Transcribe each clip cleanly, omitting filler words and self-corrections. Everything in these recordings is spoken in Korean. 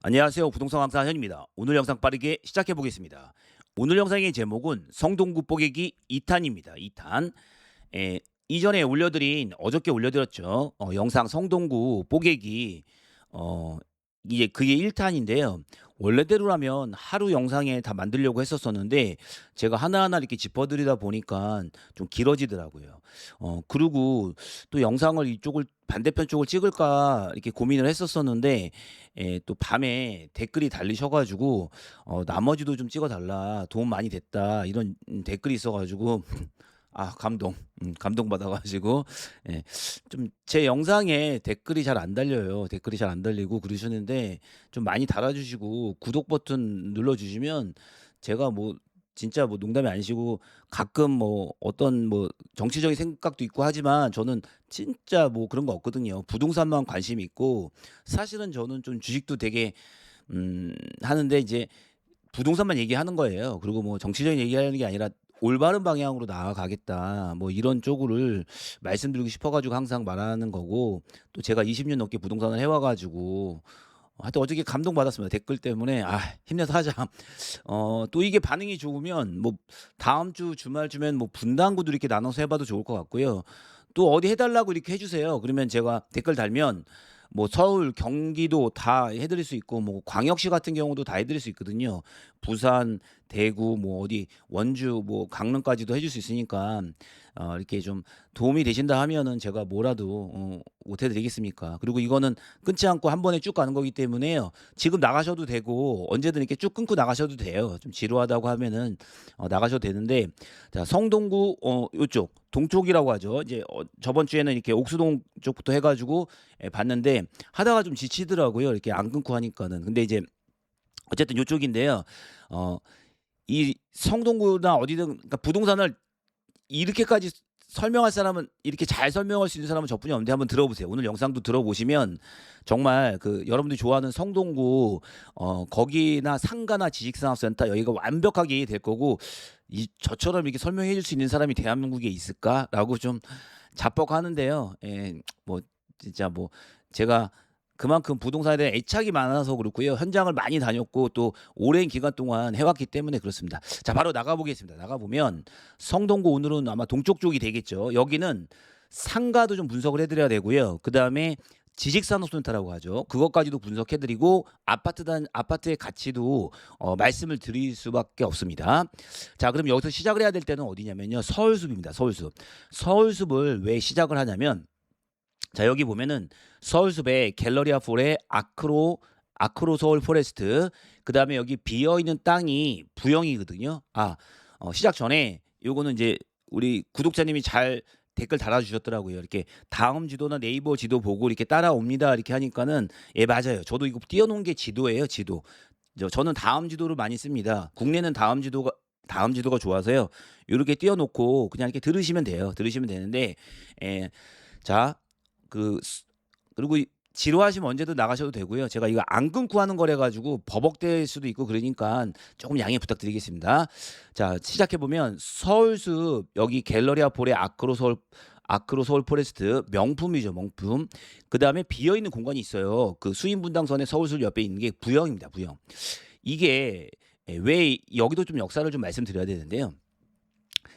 안녕하세요. 부동산 강사 현입니다. 오늘 영상 빠르게 시작해 보겠습니다. 오늘 영상의 제목은 성동구 뽀개기 2탄입니다. 2탄. 이전에 올려드린 어저께 올려드렸죠. 영상 성동구 뽀개기 어, 이제 그게 1탄인데요. 원래대로라면 하루 영상에 다 만들려고 했었었는데 제가 하나하나 이렇게 짚어드리다 보니까 좀 길어지더라고요. 그리고 또 영상을 이쪽을 반대편 쪽을 찍을까 이렇게 고민을 했었었는데 또 밤에 댓글이 달리셔 가지고 "나머지도 좀 찍어 달라. 도움 많이 됐다." 이런 댓글이 있어 가지고 감동받아 가지고 예 좀 제 영상에 댓글이 잘 안 달려요. 댓글이 잘 안 달리고 그러시는데 좀 많이 달아 주시고 구독 버튼 눌러 주시면 제가 뭐 진짜 뭐 농담이 아니시고 가끔 뭐 어떤 뭐 정치적인 생각도 있고 하지만 저는 진짜 뭐 그런 거 없거든요. 부동산만 관심이 있고 사실은 저는 좀 주식도 되게 하는데 이제 부동산만 얘기하는 거예요. 그리고 뭐 정치적인 얘기하는 게 아니라 "올바른 방향으로 나아가겠다." 뭐 이런 쪽을 말씀드리고 싶어 가지고 항상 말하는 거고 또 제가 20년 넘게 부동산을 해와 가지고 하여튼 어저께 감동받았습니다. 댓글 때문에 '아 힘내서 하자.' 또 이게 반응이 좋으면 뭐 다음 주 주말쯤엔 뭐 분당구도 이렇게 나눠서 해 봐도 좋을 것 같고요. 또 어디 해 달라고 이렇게 해 주세요. 그러면 제가 댓글 달면 뭐 서울, 경기도 다 해 드릴 수 있고 뭐 광역시 같은 경우도 다 해 드릴 수 있거든요. 부산, 대구 뭐 어디 원주 뭐 강릉까지도 해줄 수 있으니까 이렇게 좀 도움이 되신다 하면은 제가 뭐라도 못 해 드리겠습니까. 그리고 이거는 끊지 않고 한 번에 쭉 가는 거기 때문에요. 지금 나가셔도 되고 언제든 이렇게 쭉 끊고 나가셔도 돼요. 좀 지루하다고 하면은 나가셔도 되는데 자 성동구 요쪽 동쪽이라고 하죠. 이제 저번 주에는 이렇게 옥수동 쪽부터 해 가지고 봤는데 하다가 좀 지치더라고요. 이렇게 안 끊고 하니까는. 근데 이제 어쨌든 요쪽인데요. 어 이 성동구나 어디든 그러니까 부동산을 이렇게까지 설명할 사람은 이렇게 잘 설명할 수 있는 사람은 저뿐이 없는데 한번 들어보세요. 오늘 영상도 들어보시면 정말 그 여러분들이 좋아하는 성동구 거기나 상가나 지식산업센터 여기가 완벽하게 이해될 거고 이 저처럼 이렇게 설명해 줄 수 있는 사람이 대한민국에 있을까라고 좀 자뻑하는데요. 뭐 진짜 뭐 제가 그만큼 부동산에 대한 애착이 많아서 그렇고요. 현장을 많이 다녔고 또 오랜 기간 동안 해 왔기 때문에 그렇습니다. 자 바로 나가 보겠습니다. 나가 보면 성동구 오늘은 아마 동쪽 쪽이 되겠죠. 여기는 상가도 좀 분석을 해 드려야 되고요. 그다음에 지식산업센터라고 하죠. 그것까지도 분석해 드리고 아파트의 가치도 말씀을 드릴 수밖에 없습니다. 자 그럼 여기서 시작을 해야 될 때는 어디냐면요. 서울숲입니다. 서울숲. 서울숲을 왜 시작을 하냐면 자 여기 보면은 서울숲에 갤러리아 폴의 아크로 서울 포레스트 그다음에 여기 비어 있는 땅이 부영이거든요. 시작 전에 요거는 이제 우리 구독자님이 잘 댓글 달아 주셨더라고요. 이렇게 다음 지도나 네이버 지도 보고 이렇게 따라옵니다. 이렇게 하니까는 예 맞아요. 저도 이거 띄워 놓은 게 지도예요, 지도. 저는 다음 지도를 많이 씁니다. 국내는 다음 지도가 좋아서요. 요렇게 띄워 놓고 그냥 이렇게 들으시면 돼요. 들으시면 되는데 예. 자 그 스 그리고 지루하시면 언제든 나가셔도 되고요. 제가 이거 안 끊고 하는 거래 가지고 버벅될 수도 있고 그러니깐 조금 양해 부탁드리겠습니다. 자 시작해 보면 서울숲 여기 갤러리아 폴의 아크로 서울 포레스트 명품이죠, 명품. 그다음에 비어 있는 공간이 있어요. 그 수인 분당선의 서울숲 옆에 있는 게 부영입니다, 부영. 이게 왜 여기도 좀 역사를 좀 말씀드려야 되는데요.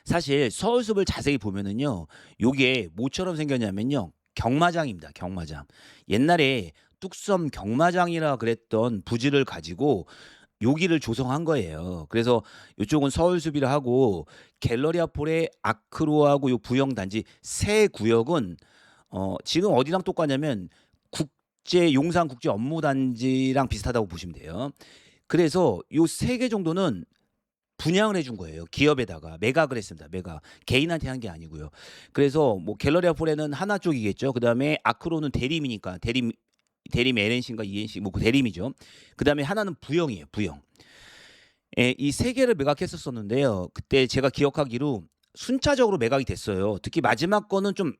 사실 서울숲을 자세히 보면은요. 요게 뭐처럼 생겼냐면요. 경마장입니다. 경마장. 옛날에 뚝섬 경마장이라 그랬던 부지를 가지고 여기를 조성한 거예요. 그래서 요쪽은 서울숲이라 하고 갤러리아 폴의 아크로하고 요 부영 단지 새 구역은 지금 어디랑 똑같냐면 국제 용산 국제 업무 단지랑 비슷하다고 보시면 돼요. 그래서 요 3개 정도는 분양을 해준 거예요. 기업에다가 매각을 했습니다. 매각. 개인한테 한 게 아니고요. 그래서 뭐 갤러리아 폴에는 하나 쪽이겠죠. 그다음에 아크로는 대림이니까 대림 LNC인가 ENC 뭐 그 대림이죠. 그다음에 하나는 부영이에요. 부영. 이 세 개를 매각했었었는데요. 그때 제가 기억하기로 순차적으로 매각이 됐어요. 특히 마지막 거는 좀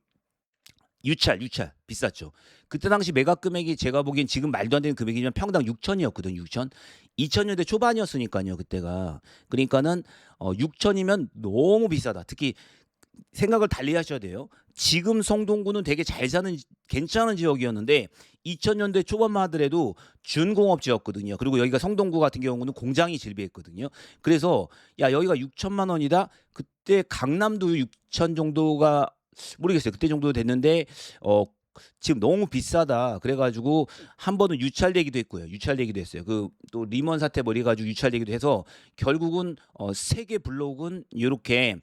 유찰 비쌌죠. 그때 당시 매각 금액이 제가 보기엔 지금 말도 안 되는 금액이지만 평당 6천 이었거든요, 6천. 2000 년대 초반이었으니까요 그때가. 그러니까는 6천이면 너무 비싸다. 특히 생각을 달리 하셔야 돼요. 지금 성동구는 되게 잘 사는 괜찮은 지역이었는데 2000년대 초반만 하더라도 준공업지였거든요. 그리고 여기가 성동구 같은 경우는 공장이 질비했거든요. 그래서 야 여기가 6천만 원이다. 그때 강남도 6천 정도가 모르겠어요. 그때 정도 됐는데 지금 너무 비싸다. 그래가지고 한 번은 유찰되기도 했고요. 유찰되기도 했어요. 그 또 리먼 사태 벌이가지고 유찰되기도 해서 결국은 세계 블록은 이렇게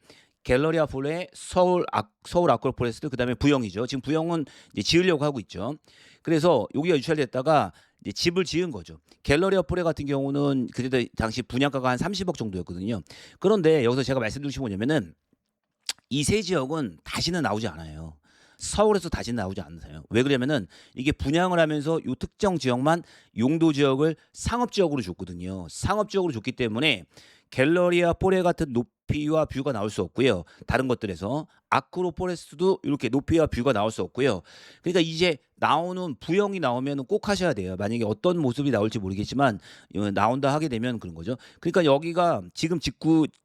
갤러리아 폴에 서울 아크로폴리스 그다음에 부영이죠. 지금 부영은 이제 지으려고 하고 있죠. 그래서 여기가 유찰됐다가 이제 집을 지은 거죠. 갤러리아 폴에 같은 경우는 그때 당시 분양가가 한 30억 정도였거든요. 그런데 여기서 제가 말씀드리고 싶은 건 뭐냐면은 이 세 지역은 다시는 나오지 않아요. 서울에서 다시는 나오지 않으세요. 왜 그러냐면은 이게 분양을 하면서 요 특정 지역만 용도 지역을 상업 지역으로 줬거든요. 상업 지역으로 줬기 때문에 갤러리아 포레 같은 높이와 뷰가 나올 수 없고요. 다른 것들에서 아크로 포레스트도 이렇게 높이와 뷰가 나올 수 없고요. 그러니까 이제 나오는 부영이 나오면 꼭 하셔야 돼요. 만약에 어떤 모습이 나올지 모르겠지만 나온다 하게 되면 그런 거죠. 그러니까 여기가 지금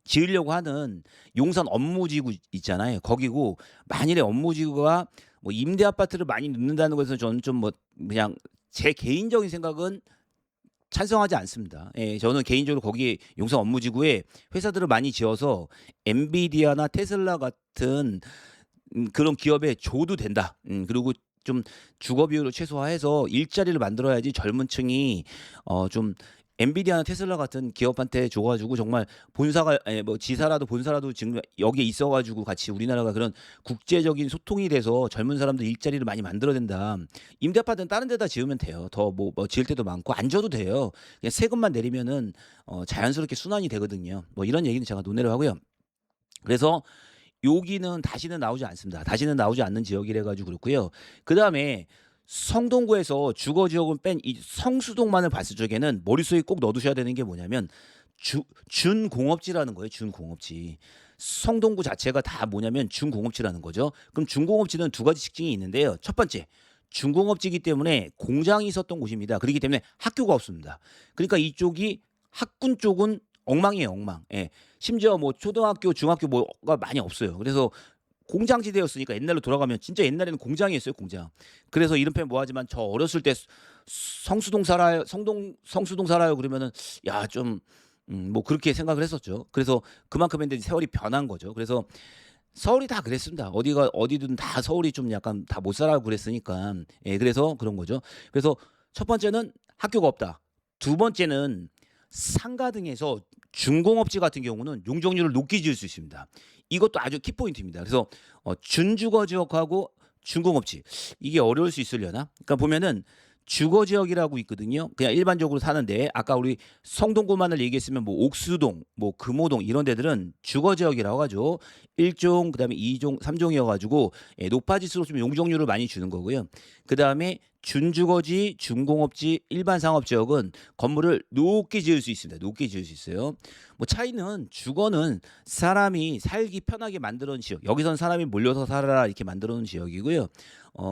지으려고 하는 용산 업무지구 있잖아요. 거기고 만일에 업무지구가 뭐 임대 아파트를 많이 넣는다는 것에서 저는 좀 뭐 그냥 제 개인적인 생각은 찬성하지 않습니다. 예, 저는 개인적으로 거기 용산 업무지구에 회사들을 많이 지어서 엔비디아나 테슬라 같은 그런 기업에 줘도 된다. 그리고 좀 주거 비율을 최소화해서 일자리를 만들어야지 젊은 층이 좀 엔비디아나 테슬라 같은 기업한테 줘가지고 정말 본사가 뭐 지사라도 본사라도 지금 여기에 있어가지고 같이 우리나라가 그런 국제적인 소통이 돼서 젊은 사람들 일자리를 많이 만들어야 된다. 임대 아파트는 다른 데다 지으면 돼요. 더 뭐 지을 때도 많고 안 줘도 돼요. 그냥 세금만 내리면은 자연스럽게 순환이 되거든요. 뭐 이런 얘기는 제가 논의를 하고요. 그래서 여기는 다시는 나오지 않습니다. 다시는 나오지 않는 지역이라 가지고 그렇고요. 그다음에 성동구에서 주거 지역을 뺀 이 성수동만을 봤을 적에는 머릿속에 꼭 넣어두셔야 되는 게 뭐냐면 준공업지라는 거예요. 준공업지. 성동구 자체가 다 뭐냐면 준공업지라는 거죠. 그럼 준공업지는 두 가지 특징이 있는데요. 첫 번째, 준공업지이기 때문에 공장이 있었던 곳입니다. 그렇기 때문에 학교가 없습니다. 그러니까 이쪽이 학군 쪽은 엉망이에요, 엉망. 예. 심지어 뭐 초등학교, 중학교 뭐가 많이 없어요. 그래서 공장지대였으니까 옛날로 돌아가면 진짜 옛날에는 공장이었어요, 공장. 그래서 이런 표현 뭐하지만 저 어렸을 때 성수동 살아요, 성수동 살아요 그러면은 야 좀 뭐 그렇게 생각을 했었죠. 그래서 그만큼 했는데 세월이 변한 거죠. 그래서 서울이 다 그랬습니다. 어디가 어디든 다 서울이 좀 약간 다 못 살아고 그랬으니까. 예, 그래서 그런 거죠. 그래서 첫 번째는 학교가 없다. 두 번째는 상가 등에서 준공업지 같은 경우는 용적률을 높게 지을 수 있습니다. 이것도 아주 키포인트입니다. 그래서 준주거 지역하고 준공업지 이게 어려울 수 있으려나? 그러니까 보면은 주거 지역이라고 있거든요. 그냥 일반적으로 사는데 아까 우리 성동구만을 얘기했으면 뭐 옥수동, 뭐 금호동 이런 데들은 주거 지역이라고 하죠. 1종, 그다음에 2종, 3종이어 가지고 높아질수록 좀 용적률을 많이 주는 거고요. 그다음에 준주거지, 준공업지, 일반 상업 지역은 건물을 높게 지을 수 있습니다. 높게 지을 수 있어요. 뭐 차이는 주거는 사람이 살기 편하게 만들어 놓은 지역. 여기선 사람이 몰려서 살아라 이렇게 만들어 놓은 지역이고요.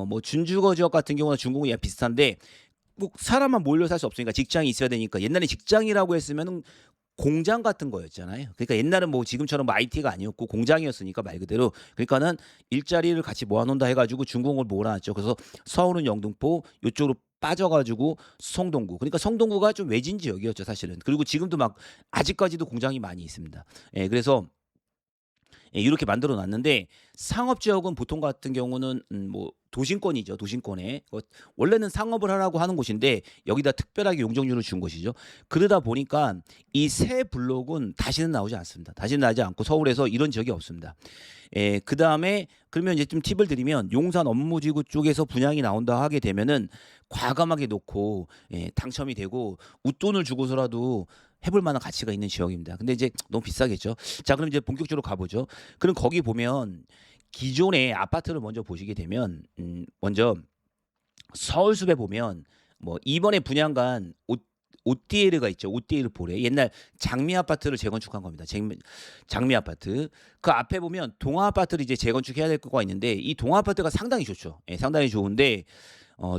뭐 준주거 지역 같은 경우는 준공이 비슷한데 뭐 사람만 몰려 살 수 없으니까 직장이 있어야 되니까 옛날에 직장이라고 했으면은 공장 같은 거였잖아요. 그러니까 옛날은 뭐 지금처럼 뭐 IT가 아니었고 공장이었으니까 말 그대로 그러니까는 일자리를 같이 모아놓는다 해가지고 준공을 몰아놨죠. 그래서 서울은 영등포 이쪽으로 빠져가지고 성동구. 그러니까 성동구가 좀 외진 지역이었죠 사실은. 그리고 지금도 막 아직까지도 공장이 많이 있습니다. 예, 그래서 예, 이렇게 만들어 놨는데 상업 지역은 보통 같은 경우는 뭐 도심권이죠. 도심권에 원래는 상업을 하라고 하는 곳인데 여기다 특별하게 용적률을 준 것이죠. 그러다 보니까 이 새 블록은 다시는 나오지 않습니다. 다시는 나지 않고 서울에서 이런 지역이 없습니다. 예, 그다음에 그러면 이제 좀 팁을 드리면 용산 업무지구 쪽에서 분양이 나온다 하게 되면은 과감하게 놓고 당첨이 되고 웃돈을 주고서라도 해볼 만한 가치가 있는 지역입니다. 근데 이제 너무 비싸겠죠. 자, 그럼 이제 본격적으로 가보죠. 그럼 거기 보면 기존의 아파트를 먼저 보시게 되면 먼저 서울숲에 보면 뭐 이번에 분양간 오띠에르가 있죠. 오띠에르 볼에 옛날 장미 아파트를 재건축한 겁니다. 장미 아파트 그 앞에 보면 동아 아파트를 이제 재건축해야 될 거가 있는데 이 동아 아파트가 상당히 좋죠. 예, 상당히 좋은데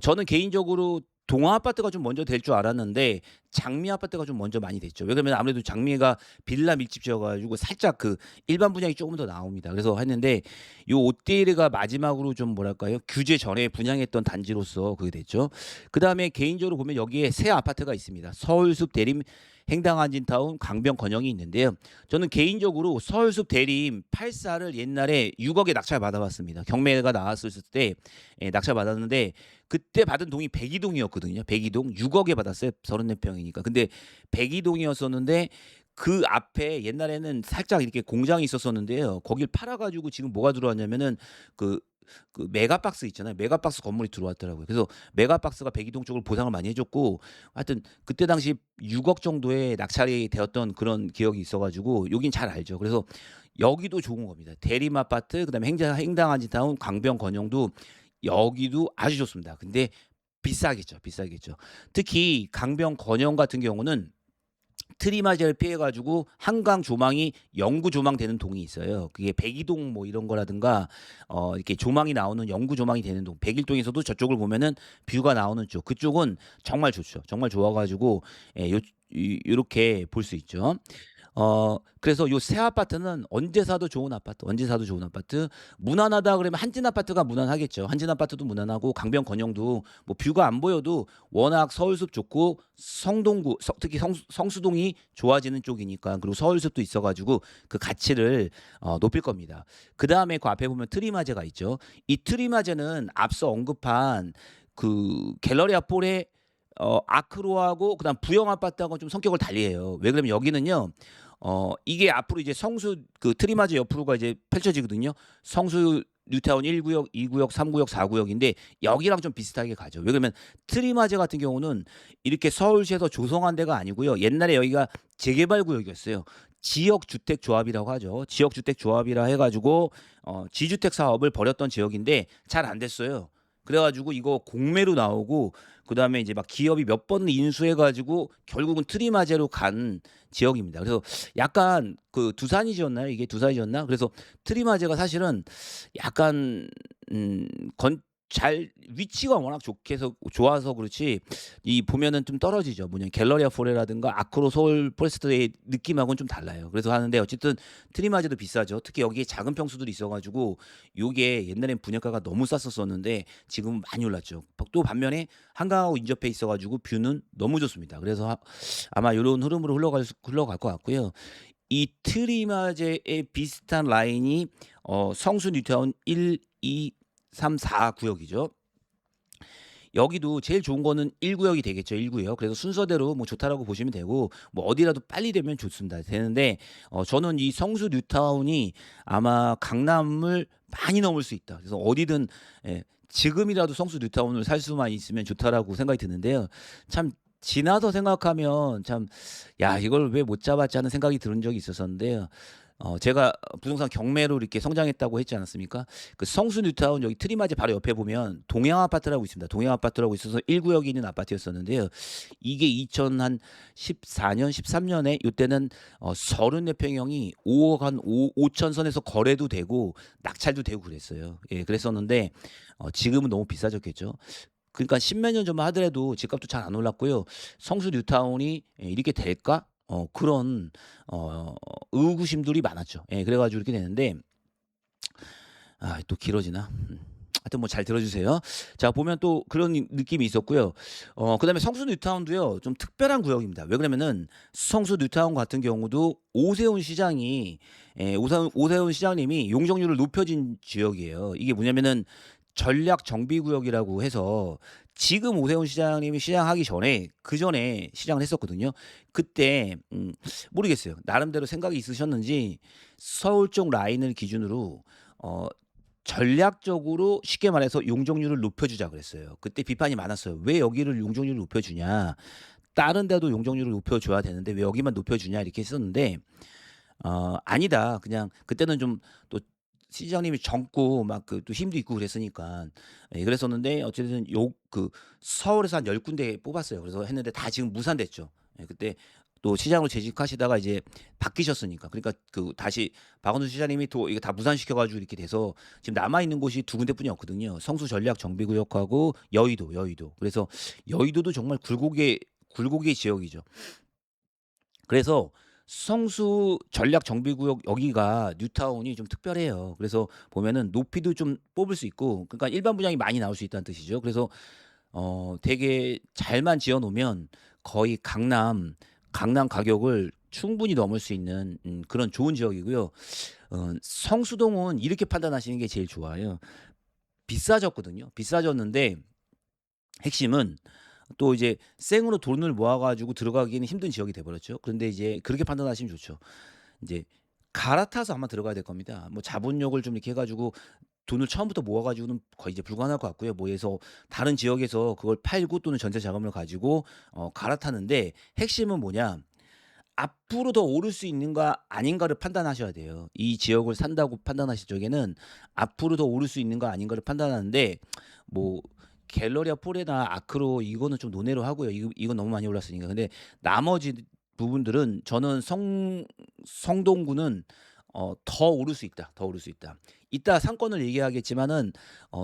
저는 개인적으로 동아 아파트가 좀 먼저 될 줄 알았는데 장미 아파트가 좀 먼저 많이 됐죠. 왜냐면 아무래도 장미가 빌라 밀집지어 가지고 살짝 그 일반 분양이 쪼금 더 나옵니다. 그래서 했는데 요 롯데리가 마지막으로 좀 뭐랄까요? 규제 전에 분양했던 단지로서 그게 됐죠. 그다음에 개인적으로 보면 여기에 새 아파트가 있습니다. 서울숲 대림 행당한진타운 강변 건영이 있는데요. 저는 개인적으로 서울숲 대림 84를 옛날에 6 억에 낙찰 받아봤습니다. 경매가 나왔을 때 낙찰 받았는데 그때 받은 동이 백이동이었거든요. 백이동 6 억에 받았어요. 34 평이니까. 근데 백이동이었었는데 그 앞에 옛날에는 살짝 이렇게 공장이 있었었는데요. 거길 팔아 가지고 지금 뭐가 들어왔냐면은 그 메가박스 있잖아요. 메가박스 건물이 들어왔더라고요. 그래서 메가박스가 백이동 쪽을 보상을 많이 해 줬고 하여튼 그때 당시 6억 정도의 낙찰이 되었던 그런 기억이 있어 가지고 여긴 잘 알죠. 그래서 여기도 좋은 겁니다. 대림 아파트 그다음에 행당한진타운 강변 건영도 여기도 아주 좋습니다. 근데 비싸겠죠, 비싸겠죠. 특히 강변 건영 같은 경우는 트리마저를 피해 가지고 한강 조망이 영구 조망되는 동이 있어요. 그게 백이동 뭐 이런 거라든가 이렇게 조망이 나오는 영구 조망이 되는 동. 백일동에서도 저쪽을 보면은 뷰가 나오는 쪽. 그쪽은 정말 좋죠. 정말 좋아 가지고 요 요렇게 볼 수 있죠. 그래서 요 새 아파트는 언제 사도 좋은 아파트, 언제 사도 좋은 아파트. 무난하다 그러면 한진 아파트가 무난하겠죠. 한진 아파트도 무난하고 강변 건영도 뭐 뷰가 안 보여도 워낙 서울숲 좋고 성동구 특히 성수동이 좋아지는 쪽이니까 그리고 서울숲도 있어 가지고 그 가치를 높일 겁니다. 그다음에 그 앞에 보면 트리마제가 있죠. 이 트리마제는 앞서 언급한 그 갤러리아 폴의 아크로하고 그다음 부영 아파트하고는 좀 성격을 달리해요. 왜 그러면 여기는요. 이게 앞으로 이제 성수 그 트리마즈 옆으로가 이제 펼쳐지거든요. 성수 뉴타운 1 구역, 2 구역, 3 구역, 4 구역인데 여기랑 좀 비슷하게 가죠. 왜 그러면 트리마즈 같은 경우는 이렇게 서울시에서 조성한 데가 아니고요. 옛날에 여기가 재개발 구역이었어요. 지역 주택 조합이라고 하죠. 지역 주택 조합이라 해 가지고 지주택 사업을 벌였던 지역인데 잘 안 됐어요. 그래 가지고 이거 공매로 나오고 그다음에 이제 막 기업이 몇 번 인수해 가지고 결국은 트리마제로 간 지역입니다. 그래서 약간 그 두산이 지었나요? 이게 두산이 지었나? 그래서 트리마제가 사실은 약간 건 잘 위치가 워낙 좋게 해서 좋아서 그렇지 이 보면은 좀 떨어지죠. 뭐냐 갤러리아 포레라든가 아크로 서울 포레스트의 느낌하고는 좀 달라요. 그래서 하는데 어쨌든 트리마제도 비싸죠. 특히 여기에 작은 평수들이 있어 가지고 요게 옛날엔 분양가가 너무 쌌었었는데 지금은 많이 올랐죠. 또 반면에 한강하고 인접해 있어 가지고 뷰는 너무 좋습니다. 그래서 아마 요런 흐름으로 흘러갈 것 같고요. 이 트리마제의 비슷한 라인이 성수 뉴타운 1, 2, 3, 4 구역이죠. 여기도 제일 좋은 거는 1 구역이 되겠죠, 1 구역. 그래서 순서대로 뭐 좋다라고 보시면 되고 뭐 어디라도 빨리 되면 좋습니다. 되는데 저는 이 성수 뉴타운이 아마 강남을 많이 넘을 수 있다. 그래서 어디든 지금이라도 성수 뉴타운을 살 수만 있으면 좋다라고 생각이 드는데요. 참 지나서 생각하면 참 '야 이걸 왜 못 잡았지.' 하는 생각이 드는 적이 있었었는데요. 제가 부동산 경매로 이렇게 성장했다고 했지 않았습니까? 그 성수 뉴타운 여기 트리마지 바로 옆에 보면 동양 아파트라고 있습니다. 동양 아파트라고 있어서 1 구역에 있는 아파트였었는데요. 이게 2014년 13년에 요때는 34 평형이 5억 한5 5천 선에서 거래도 되고 낙찰도 되고 그랬어요. 예 그랬었는데 지금은 너무 비싸졌겠죠. 그러니까 십몇 년 전만 하더라도 집값도 잘 안 올랐고요. 성수 뉴타운이 이렇게 될까? 그런 의구심들이 많았죠. 예 그래 가지고 이렇게 되는데 또 길어지나? 하여튼 뭐 잘 들어 주세요. 자 보면 또 그런 느낌이 있었고요. 그다음에 성수 뉴타운도요. 좀 특별한 구역입니다. 왜 그러면은 성수 뉴타운 같은 경우도 오세훈 시장이 오세훈 시장님이 용적률을 높여진 지역이에요. 이게 뭐냐면은 전략 정비 구역이라고 해서 지금 오세훈 시장님이 시장하기 전에 그전에 시장을 했었거든요. 그때 모르겠어요. 나름대로 생각이 있으셨는지 서울 쪽 라인을 기준으로 전략적으로 쉽게 말해서 용적률을 높여주자 그랬어요. 그때 비판이 많았어요. "왜 여기를 용적률을 높여주냐. 다른 데도 용적률을 높여줘야 되는데 왜 여기만 높여주냐." 이렇게 했었는데 아니다. 그냥 그때는 좀 또 시장님이 젊고 막 그 또 힘도 있고 그랬으니까 그랬었는데 어쨌든 서울에서 한 10 군데 뽑았어요. 그래서 했는데 다 지금 무산됐죠. 그때 또 시장으로 재직하시다가 이제 바뀌셨으니까. 그러니까 다시 박원순 시장님이 또 이거 다 무산시켜 가지고 이렇게 돼서 지금 남아 있는 곳이 2 군데뿐이 없거든요. 성수 전략 정비구역하고 여의도. 그래서 여의도도 정말 굴곡의 지역이죠. 그래서 성수 전략 정비 구역 여기가 뉴타운이 좀 특별해요. 그래서 보면은 높이도 좀 뽑을 수 있고, 그러니까 일반 분양이 많이 나올 수 있다는 뜻이죠. 그래서 되게 잘만 지어 놓으면 거의 강남 가격을 충분히 넘을 수 있는 그런 좋은 지역이고요. 성수동은 이렇게 판단하시는 게 제일 좋아요. 비싸졌거든요. 비싸졌는데 핵심은 또 이제 생으로 돈을 모아 가지고 들어가기는 힘든 지역이 돼 버렸죠. 그런데 이제 그렇게 판단하시면 좋죠. 인제 갈아타서 아마 들어가야 될 겁니다. 뭐 자본력을 좀 이렇게 해 가지고 돈을 처음부터 모아 가지고는 거의 이제 불가능할 것 같고요. 뭐 해서 다른 지역에서 그걸 팔고 또는 전세 자금을 가지고 갈아타는데, 핵심은 뭐냐? 앞으로 더 오를 수 있는가 아닌가를 판단하셔야 돼요. 이 지역을 산다고 판단하실 적에는 앞으로 더 오를 수 있는가 아닌가를 판단하는데, 뭐 갤러리아 폴이나 아크로 이거는 좀 논외로 하고요. 이건 너무 많이 올랐으니까. 근데 나머지 부분들은 저는 성동구는 더 오를 수 있다. 더 오를 수 있다. 이따 상권을 얘기하겠지만은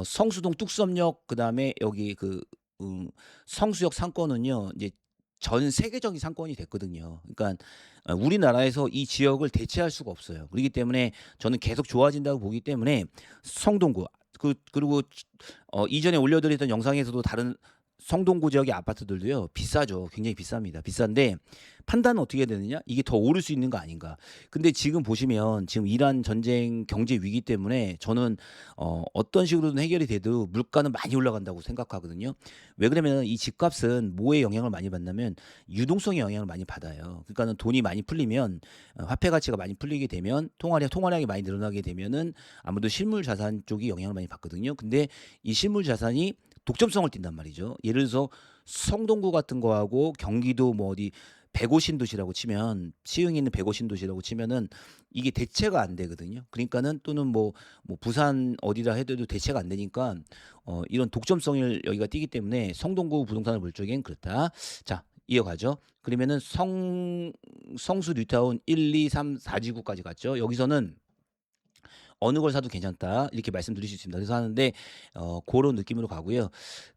성수동 뚝섬역, 그다음에 여기 성수역 상권은요, 이제 전 세계적인 상권이 됐거든요. 그러니까 우리나라에서 이 지역을 대체할 수가 없어요. 그렇기 때문에 저는 계속 좋아진다고 보기 때문에 성동구, 그리고 이전에 올려드렸던 영상에서도 다른 성동구 지역의 아파트들도요 비싸죠. 굉장히 비쌉니다. 비싼데 판단은 어떻게 해야 되느냐? 이게 더 오를 수 있는 거 아닌가? 근데 지금 보시면 지금 이란 전쟁 경제 위기 때문에 저는 어떤 식으로든 해결이 돼도 물가는 많이 올라간다고 생각하거든요. 왜 그러면은 이 집값은 뭐에 영향을 많이 받냐면 유동성에 영향을 많이 받아요. 그러니까는 돈이 많이 풀리면, 화폐 가치가 많이 풀리게 되면, 통화량이 많이 늘어나게 되면은 아무래도 실물 자산 쪽이 영향을 많이 받거든요. 근데 이 실물 자산이 독점성을 띈단 말이죠. 예를 들어서 성동구 같은 거하고 경기도 뭐 어디 백오신도시라고 치면, 시흥에 있는 백오신도시라고 치면은 이게 대체가 안 되거든요. 그러니까는 또는 뭐 부산 어디라 해도 대체가 안 되니까 이런 독점성을 여기가 띠기 때문에 성동구 부동산을 볼 적엔 그렇다. 자, 이어가죠. 그러면은 성수 뉴타운 1, 2, 3, 4 지구까지 갔죠. 여기서는 어느 걸 사도 괜찮다 이렇게 말씀드릴 수 있습니다. 그래서 하는데 고런 느낌으로 가고요.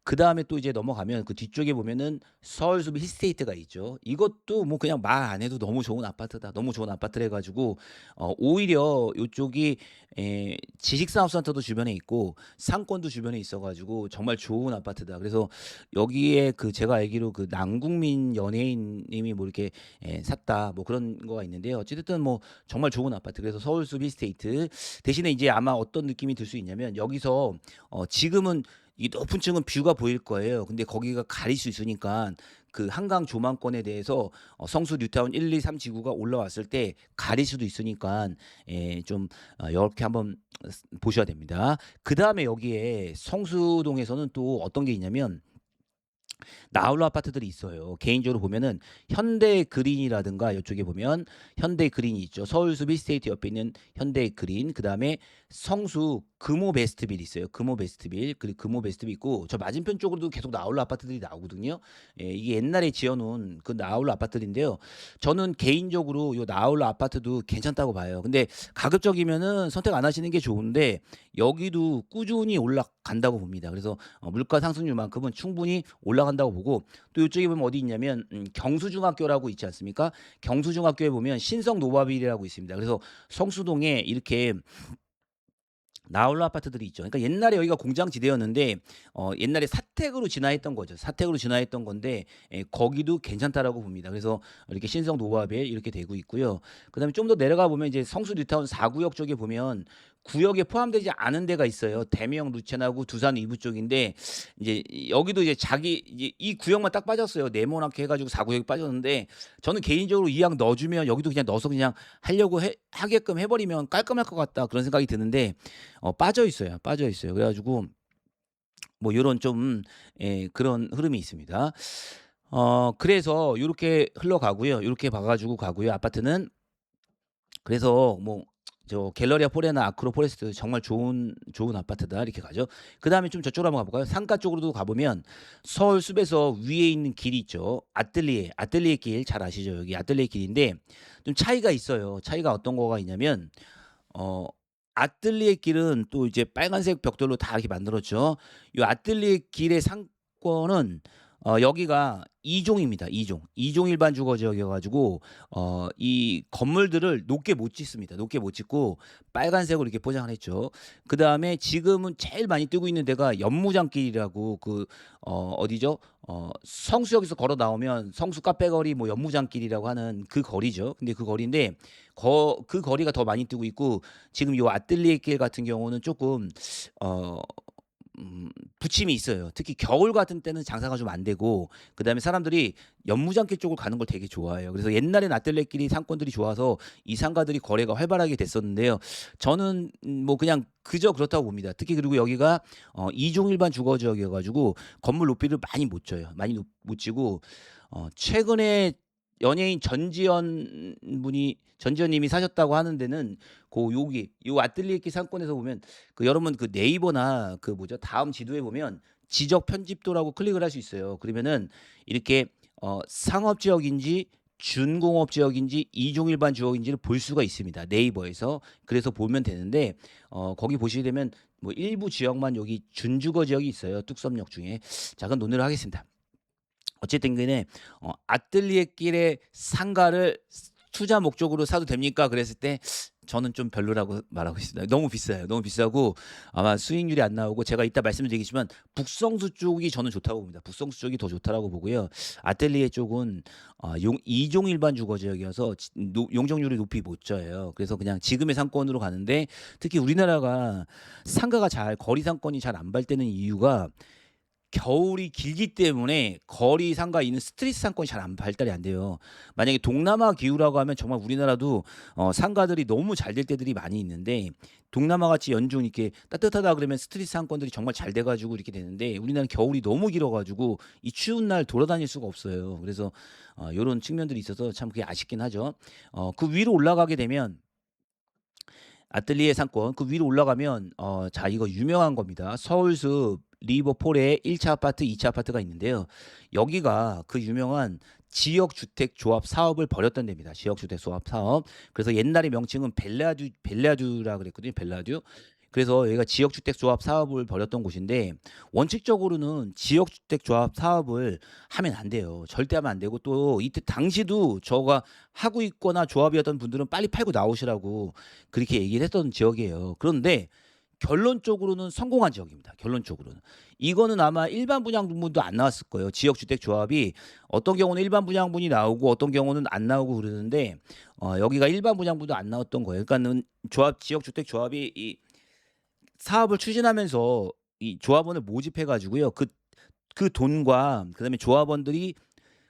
그다음에 또 이제 넘어가면 그 뒤쪽에 보면은 서울숲 힐스테이트가 있죠. 이것도 뭐 그냥 말 안 해도 너무 좋은 아파트다. 너무 좋은 아파트래 가지고 오히려 요쪽이 지식산업센터도 주변에 있고 상권도 주변에 있어 가지고 정말 좋은 아파트다. 그래서 여기에 제가 알기로 남궁민 연예인님이 뭐 이렇게 샀다 뭐 그런 거가 있는데요. 어찌 됐든 뭐 정말 좋은 아파트. 그래서 서울숲 힐스테이트 대신에 이제 아마 어떤 느낌이 들 수 있냐면, 여기서 지금은 이 높은 층은 뷰가 보일 거예요. 근데 거기가 가릴 수 있으니까 그 한강 조망권에 대해서 성수 뉴타운 1, 2, 3 지구가 올라왔을 때 가릴 수도 있으니까 좀 요렇게 한번 보셔야 됩니다. 그다음에 여기에 성수동에서는 또 어떤 게 있냐면 나홀로 아파트들이 있어요. 개인적으로 보면은 현대 그린이라든가, 이쪽에 보면 현대 그린이 있죠. 서울숲 힐스테이트 옆에 있는 현대 그린, 그다음에 성수 금호 베스트빌이 있어요. 금호 베스트빌, 그리고 금호 베스트빌 있고, 저 맞은편 쪽으로도 계속 나홀로 아파트들이 나오거든요. 이게 옛날에 지어놓은 그 나홀로 아파트들인데요. 저는 개인적으로 요 나홀로 아파트도 괜찮다고 봐요. 근데 가급적이면은 선택 안 하시는 게 좋은데 여기도 꾸준히 올라간다고 봅니다. 그래서 물가 상승률만큼은 충분히 올라간다고 보고, 또 이쪽에 보면 어디 있냐면 경수중학교라고 있지 않습니까? 경수중학교에 보면 신성 노바빌이라고 있습니다. 그래서 성수동에 이렇게 나홀로 아파트들이 있죠. 그러니까 옛날에 여기가 공장지대였는데 옛날에 사택으로 진화했던 거죠. 사택으로 진화했던 건데 거기도 괜찮다라고 봅니다. 그래서 이렇게 신성 노바벨 이렇게 되고 있고요. 그다음에 좀 더 내려가 보면 이제 성수 뉴타운 4구역 쪽에 보면 구역에 포함되지 않은 데가 있어요. 대명 루첸하고 두산 이부 쪽인데, 이제 여기도 이제 이 구역만 딱 빠졌어요. 네모나게 해가지고 4구역이 빠졌는데, 저는 개인적으로 이 약 넣어주면 여기도 그냥 넣어서 그냥 하게끔 해버리면 깔끔할 것 같다 그런 생각이 드는데 빠져 있어요. 빠져 있어요. 그래가지고 뭐 요런 좀 그런 흐름이 있습니다. 그래서 요렇게 흘러가고요. 요렇게 봐 가지고 가고요. 아파트는 그래서 뭐 저 갤러리아 포레나 아크로 포레스트 정말 좋은 아파트다 이렇게 가죠. 그다음에 좀 저쪽으로 한번 가 볼까요? 상가 쪽으로도 가 보면 서울 숲에서 위에 있는 길이 있죠. 아뜰리에 길 잘 아시죠? 여기 아뜰리에 길인데 좀 차이가 있어요. 차이가 어떤 거가 있냐면 어 아뜰리에 길은 또 이제 빨간색 벽돌로 다 이렇게 만들었죠. 이 아뜰리에 길의 상권은 여기가 2 종입니다. 2 종. 2종 일반 주거 지역이어 가지고 이 건물들을 높게 못 짓습니다. 높게 못 짓고 빨간색으로 이렇게 포장을 했죠. 그다음에 지금은 제일 많이 뜨고 있는 데가 연무장길이라고 어디죠? 성수역에서 걸어 나오면 성수 카페거리 뭐 연무장길이라고 하는 그 거리죠. 근데 그 거리인데 그 거리가 더 많이 뜨고 있고, 지금 요 아뜰리에 길 같은 경우는 쪼끔 어 부침이 있어요. 특히 겨울 같은 때는 장사가 좀 안 되고, 그다음에 사람들이 연무장길 쪽으로 가는 걸 되게 좋아해요. 그래서 옛날엔 아뜰레길이 상권들이 좋아서 이 상가들이 거래가 활발하게 됐었는데요. 저는 뭐 그냥 그저 그렇다고 봅니다. 특히 그리고 여기가 이종 일반 주거 지역이어 가지고 건물 높이를 많이 못 져요. 많이 못 지고 최근에 연예인 전지현 님이 사셨다고 하는 데는 여기 요 아뜰리에길 상권에서 보면, 여러분 네이버나 뭐죠? 다음 지도에 보면 지적 편집도라고 클릭을 할 수 있어요. 그러면은 이렇게 상업 지역인지 준공업 지역인지 이종 일반 지역인지를 볼 수가 있습니다. 네이버에서. 그래서 보면 되는데 거기 보시게 되면 뭐 일부 지역만 여기 준주거 지역이 있어요. 뚝섬역 중에. 자, 그럼 논의를 하겠습니다. 어쨌든 간에 아뜰리에 길의 상가를 투자 목적으로 사도 됩니까? 그랬을 때 저는 좀 별로라고 말하고 있습니다. 너무 비싸요. 너무 비싸고 아마 수익률이 안 나오고, 제가 이따 말씀드리겠지만 북성수 쪽이 저는 좋다고 봅니다. 북성수 쪽이 더 좋다라고 보고요. 아뜰리에 쪽은 이종 일반 주거 지역이어서 용적률이 높이 못 져요. 그래서 그냥 지금의 상권으로 가는데, 특히 우리나라가 상가가 거리 상권이 잘 안 발되는 이유가 겨울이 길기 때문에 거리 상가 있는 스트리트 상권이 잘 발달이 안 돼요. 만약에 동남아 기후라고 하면 정말 우리나라도 상가들이 너무 잘 될 때들이 많이 있는데, 동남아 같이 연중 이렇게 따뜻하다 그러면 스트리트 상권들이 정말 잘 돼 가지고 이렇게 되는데, 우리나라는 겨울이 너무 길어 가지고 이 추운 날 돌아다닐 수가 없어요. 그래서 요런 측면들이 있어서 참 그게 아쉽긴 하죠. 그 위로 올라가게 되면 아뜰리에 상권 그 위로 올라가면 자, 이거 유명한 겁니다. 서울숲 리버폴에 1차 아파트, 2차 아파트가 있는데요. 여기가 그 유명한 지역주택조합 사업을 벌였던 데입니다. 지역주택조합 사업. 그래서 옛날의 명칭은 벨라듀라 그랬거든요. 벨라듀. 그래서 여기가 지역주택조합 사업을 벌였던 곳인데, 원칙적으로는 지역주택조합 사업을 하면 안 돼요. 절대 하면 안 되고, 또 이때 당시도 저가 하고 있거나 조합이었던 분들은 빨리 팔고 나오시라고 그렇게 얘기를 했던 지역이에요. 그런데 결론적으로는 성공한 지역입니다. 결론적으로는. 이거는 아마 일반 분양분도 안 나왔을 거예요. 지역주택조합이 어떤 경우는 일반 분양분이 나오고 어떤 경우는 안 나오고 그러는데, 여기가 일반 분양분도 안 나왔던 거예요. 그러니까는 지역주택조합이 이 사업을 추진하면서 이 조합원을 모집해 가지고요. 그 돈과 그다음에 조합원들이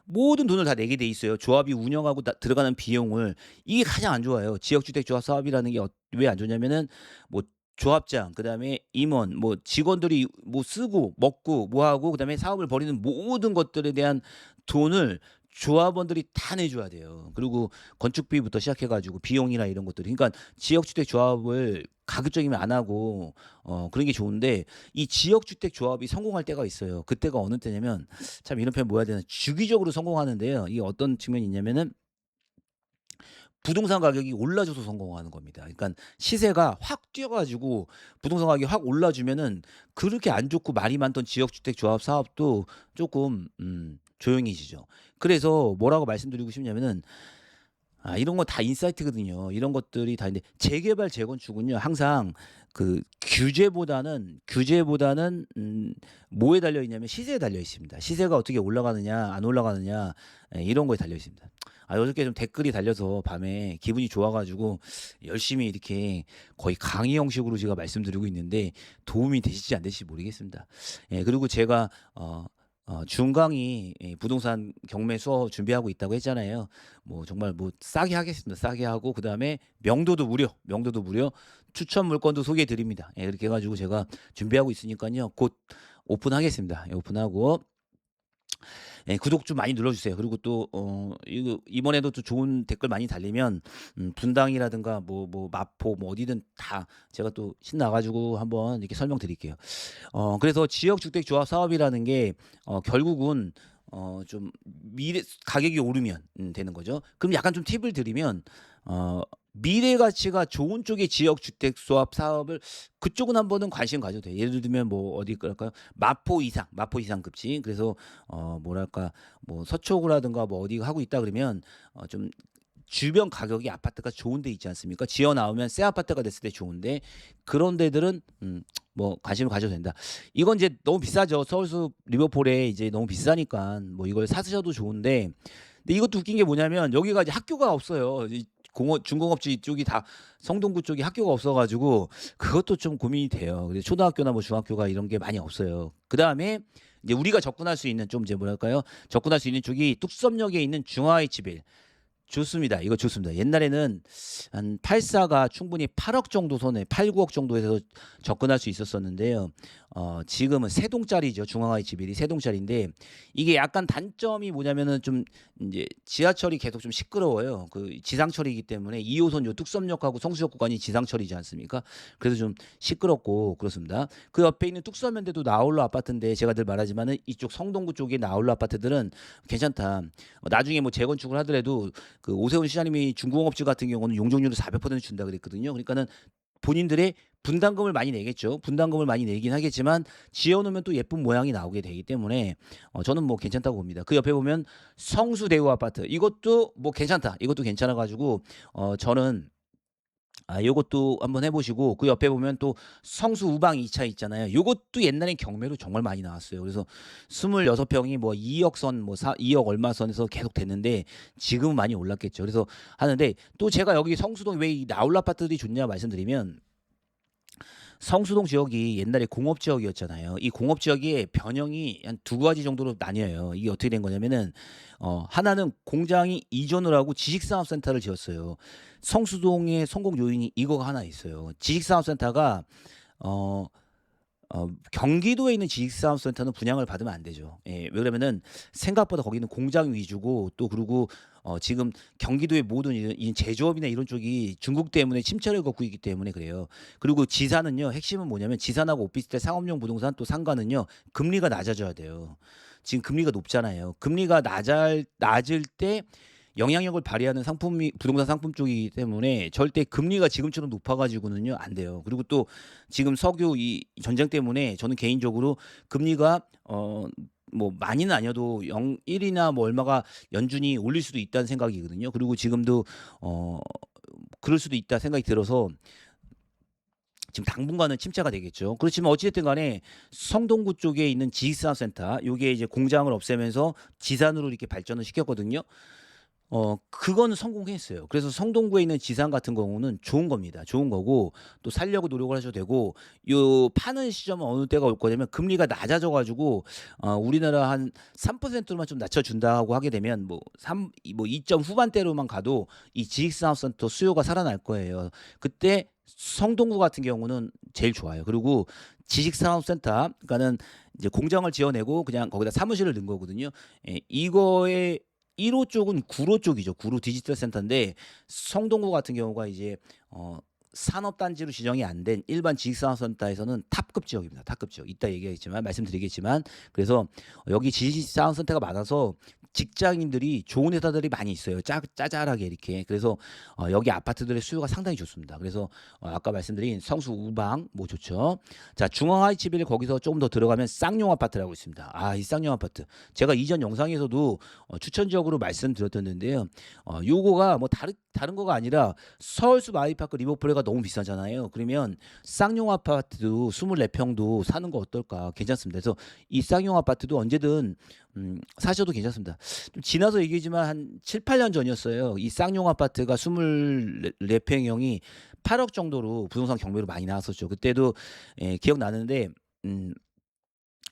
모든 돈을 다 내게 돼 있어요. 조합이 운영하고 들어가는 비용을. 이게 가장 안 좋아요. 지역주택조합 사업이라는 게 왜 안 좋냐면은 뭐 조합장, 그다음에 임원, 뭐 직원들이 뭐 쓰고 먹고 뭐 하고, 그다음에 사업을 벌이는 모든 것들에 대한 돈을 조합원들이 다 내줘야 돼요. 그리고 건축비부터 시작해 가지고 비용이나 이런 것들이. 그러니까 지역주택 조합을 가급적이면 안 하고 그런 게 좋은데, 이 지역주택 조합이 성공할 때가 있어요. 그때가 어느 때냐면, 참 이런 표현 뭐 해야 되나, 주기적으로 성공하는데요. 이게 어떤 측면이 있냐면은 부동산 가격이 올라줘서 성공하는 겁니다. 그러니까 시세가 확 뛰어 가지고 부동산 가격이 확 올라주면은 그렇게 안 좋고 말이 많던 지역주택 조합 사업도 조금 조용해지죠. 그래서 뭐라고 말씀드리고 싶냐면은, 이런 거 다 인사이트거든요. 이런 것들이 다 있는데, 재개발 재건축은요 항상 규제보다는 뭐에 달려 있냐면 시세에 달려 있습니다. 시세가 어떻게 올라가느냐 안 올라가느냐, 이런 거에 달려 있습니다. 어저께 좀 댓글이 달려서 밤에 기분이 좋아 가지고 열심히 이렇게 거의 강의 형식으로 제가 말씀드리고 있는데, 도움이 되실지 안 되실지 모르겠습니다. 예, 그리고 제가 중강의 부동산 경매 수업 준비하고 있다고 했잖아요. 뭐 정말 뭐 싸게 하겠습니다. 싸게 하고, 그다음에 명도도 무료, 추천 물건도 소개해 드립니다. 예, 그렇게 해 가지고 제가 준비하고 있으니까요. 곧 오픈하겠습니다. 예, 오픈하고 구독 좀 많이 눌러주세요. 그리고 또 이번에도 또 좋은 댓글 많이 달리면 분당이라든가 뭐 마포 뭐 어디든 다 제가 또 신나가지고 한번 이렇게 설명드릴게요. 그래서 지역주택조합 사업이라는 게 결국은 좀 미래 가격이 오르면 되는 거죠. 그럼 약간 좀 팁을 드리면, 미래 가치가 좋은 쪽의 지역 주택 조합 사업을 그쪽은 한번은 관심 가져도 돼요. 예를 들면 뭐 어디 그럴까요? 마포 이상 급지. 그래서 뭐랄까 뭐 서초구라든가 뭐 어디 하고 있다 그러면 좀 주변 가격이 아파트가 좋은 데 있지 않습니까? 지어 나오면 새 아파트가 됐을 때 좋은데 그런 데들은 뭐 관심을 가져도 된다. 이건 이제 너무 비싸죠. 서울숲 리버폴에 이제 너무 비싸니까 뭐 이걸 사셔도 좋은데 근데 이것도 웃긴 게 뭐냐면 여기가 이제 학교가 없어요. 이 공업 중공업지 쪽이 다 성동구 쪽이 학교가 없어 가지고 그것도 좀 고민이 돼요. 그래서 초등학교나 뭐 중학교가 이런 게 많이 없어요. 그다음에 이제 우리가 접근할 수 있는 좀 이제 뭐랄까요? 접근할 수 있는 쪽이 뚝섬역에 있는 중화이치빌. 좋습니다. 이거 좋습니다. 옛날에는 한 84가 충분히 8억 정도 선에 8-9억 정도에서 접근할 수 있었었는데요. 지금은 세 동짜리죠. 중앙아이치빌이 세 동짜리인데 이게 약간 단점이 뭐냐면은 좀 인제 지하철이 계속 좀 시끄러워요. 그 지상철이기 때문에 2 호선 요 뚝섬역하고 성수역 구간이 지상철이지 않습니까? 그래서 좀 시끄럽고 그렇습니다. 그 옆에 있는 뚝섬현대도 나홀로 아파트인데 제가 늘 말하지만은 이쪽 성동구 쪽의 나홀로 아파트들은 괜찮다. 나중에 뭐 재건축을 하더라도 그 오세훈 시장님이 중공업주 같은 경우는 용적률을 400% 준다 그랬거든요. 그러니까는 본인들의 분담금을 많이 내겠죠. 분담금을 많이 내긴 하겠지만 지어 놓으면 또 예쁜 모양이 나오게 되기 때문에 저는 뭐 괜찮다고 봅니다. 그 옆에 보면 성수대우 아파트 이것도 뭐 괜찮다. 이것도 괜찮아 가지고 저는 요것도 한번 해 보시고 그 옆에 보면 또 성수 우방 2차 있잖아요. 요것도 옛날엔 경매로 정말 많이 나왔어요. 그래서 26 평이 뭐 2억 선 뭐 2억 얼마 선에서 계속 됐는데 지금은 많이 올랐겠죠. 그래서 하는데 또 제가 여기 성수동 왜 이 나홀 아파트들이 좋냐 말씀드리면 성수동 지역이 옛날에 공업 지역이었잖아요. 이 공업 지역의 변형이 한 두 가지 정도로 나뉘어요. 이게 어떻게 된 거냐면은 하나는 공장이 이전을 하고 지식산업센터를 지었어요. 성수동의 성공 요인이 이거가 하나 있어요. 지식산업센터가 어 경기도에 있는 지식산업센터는 분양을 받으면 안 되죠. 예. 왜 그러면은 생각보다 거기는 공장 위주고 또 그리고 지금 경기도의 모든 이 제조업이나 이런 쪽이 중국 때문에 침체를 겪고 있기 때문에 그래요. 그리고 지사는요. 핵심은 뭐냐면 지산하고 오피스텔 상업용 부동산 또 상가는요. 금리가 낮아져야 돼요. 지금 금리가 높잖아요. 금리가 낮을 때 영향력을 발휘하는 상품이 부동산 상품 쪽이기 때문에 절대 금리가 지금처럼 높아 가지고는요 안 돼요. 그리고 또 지금 석유 이 전쟁 때문에 저는 개인적으로 금리가 뭐 많이는 아니어도 0.1이나 뭐 얼마가 연준이 올릴 수도 있다는 생각이거든요. 그리고 지금도 그럴 수도 있다 생각이 들어서 지금 당분간은 침체가 되겠죠. 그렇지만 어찌 됐든 간에 성동구 쪽에 있는 지식산업센터 요게 이제 공장을 없애면서 지산으로 이렇게 발전을 시켰거든요. 그거는 성공했어요. 그래서 성동구에 있는 지상 같은 경우는 좋은 겁니다. 좋은 거고 또 살려고 노력을 하셔도 되고 요 파는 시점은 어느 때가 올 거냐면 금리가 낮아져 가지고 우리나라 한 3%로만 좀 낮춰 준다고 하게 되면 뭐 2점 후반대로만 가도 이 지식산업센터 수요가 살아날 거예요. 그때 성동구 같은 경우는 제일 좋아요. 그리고 지식산업센터 그러니까는 이제 공장을 지어내고 그냥 거기다 사무실을 넣은 거거든요. 예, 이거에 1호 쪽은 구로 쪽이죠. 구로 디지털 센터인데 성동구 같은 경우가 이제 산업단지로 지정이 안 된 일반 지식산업센터에서는 탑급 지역입니다. 탑급 지역. 이따 얘기하겠지만 말씀드리겠지만 그래서 여기 지식산업센터가 많아서 직장인들이 좋은 회사들이 많이 있어요. 짜잘하게 이렇게. 그래서 여기 아파트들의 수요가 상당히 좋습니다. 그래서 아까 말씀드린 성수 우방 뭐 좋죠. 자, 중앙하이츠빌 거기서 조금 더 들어가면 쌍용 아파트라고 있습니다. 이 쌍용 아파트. 제가 이전 영상에서도 추천 지역으로 말씀드렸었는데요. 요거가 뭐 다른 거가 아니라 서울숲 아이파크 리버풀가 너무 비싸잖아요. 그러면 쌍용 아파트도 24평도 사는 거 어떨까? 괜찮습니다. 그래서 이 쌍용 아파트도 언제든 사셔도 괜찮습니다. 좀 지나서 얘기지만 한 7-8년 전이었어요. 이 쌍용 아파트가 24평형이 8억 정도로 부동산 경매로 많이 나왔었죠. 그때도 기억나는데 음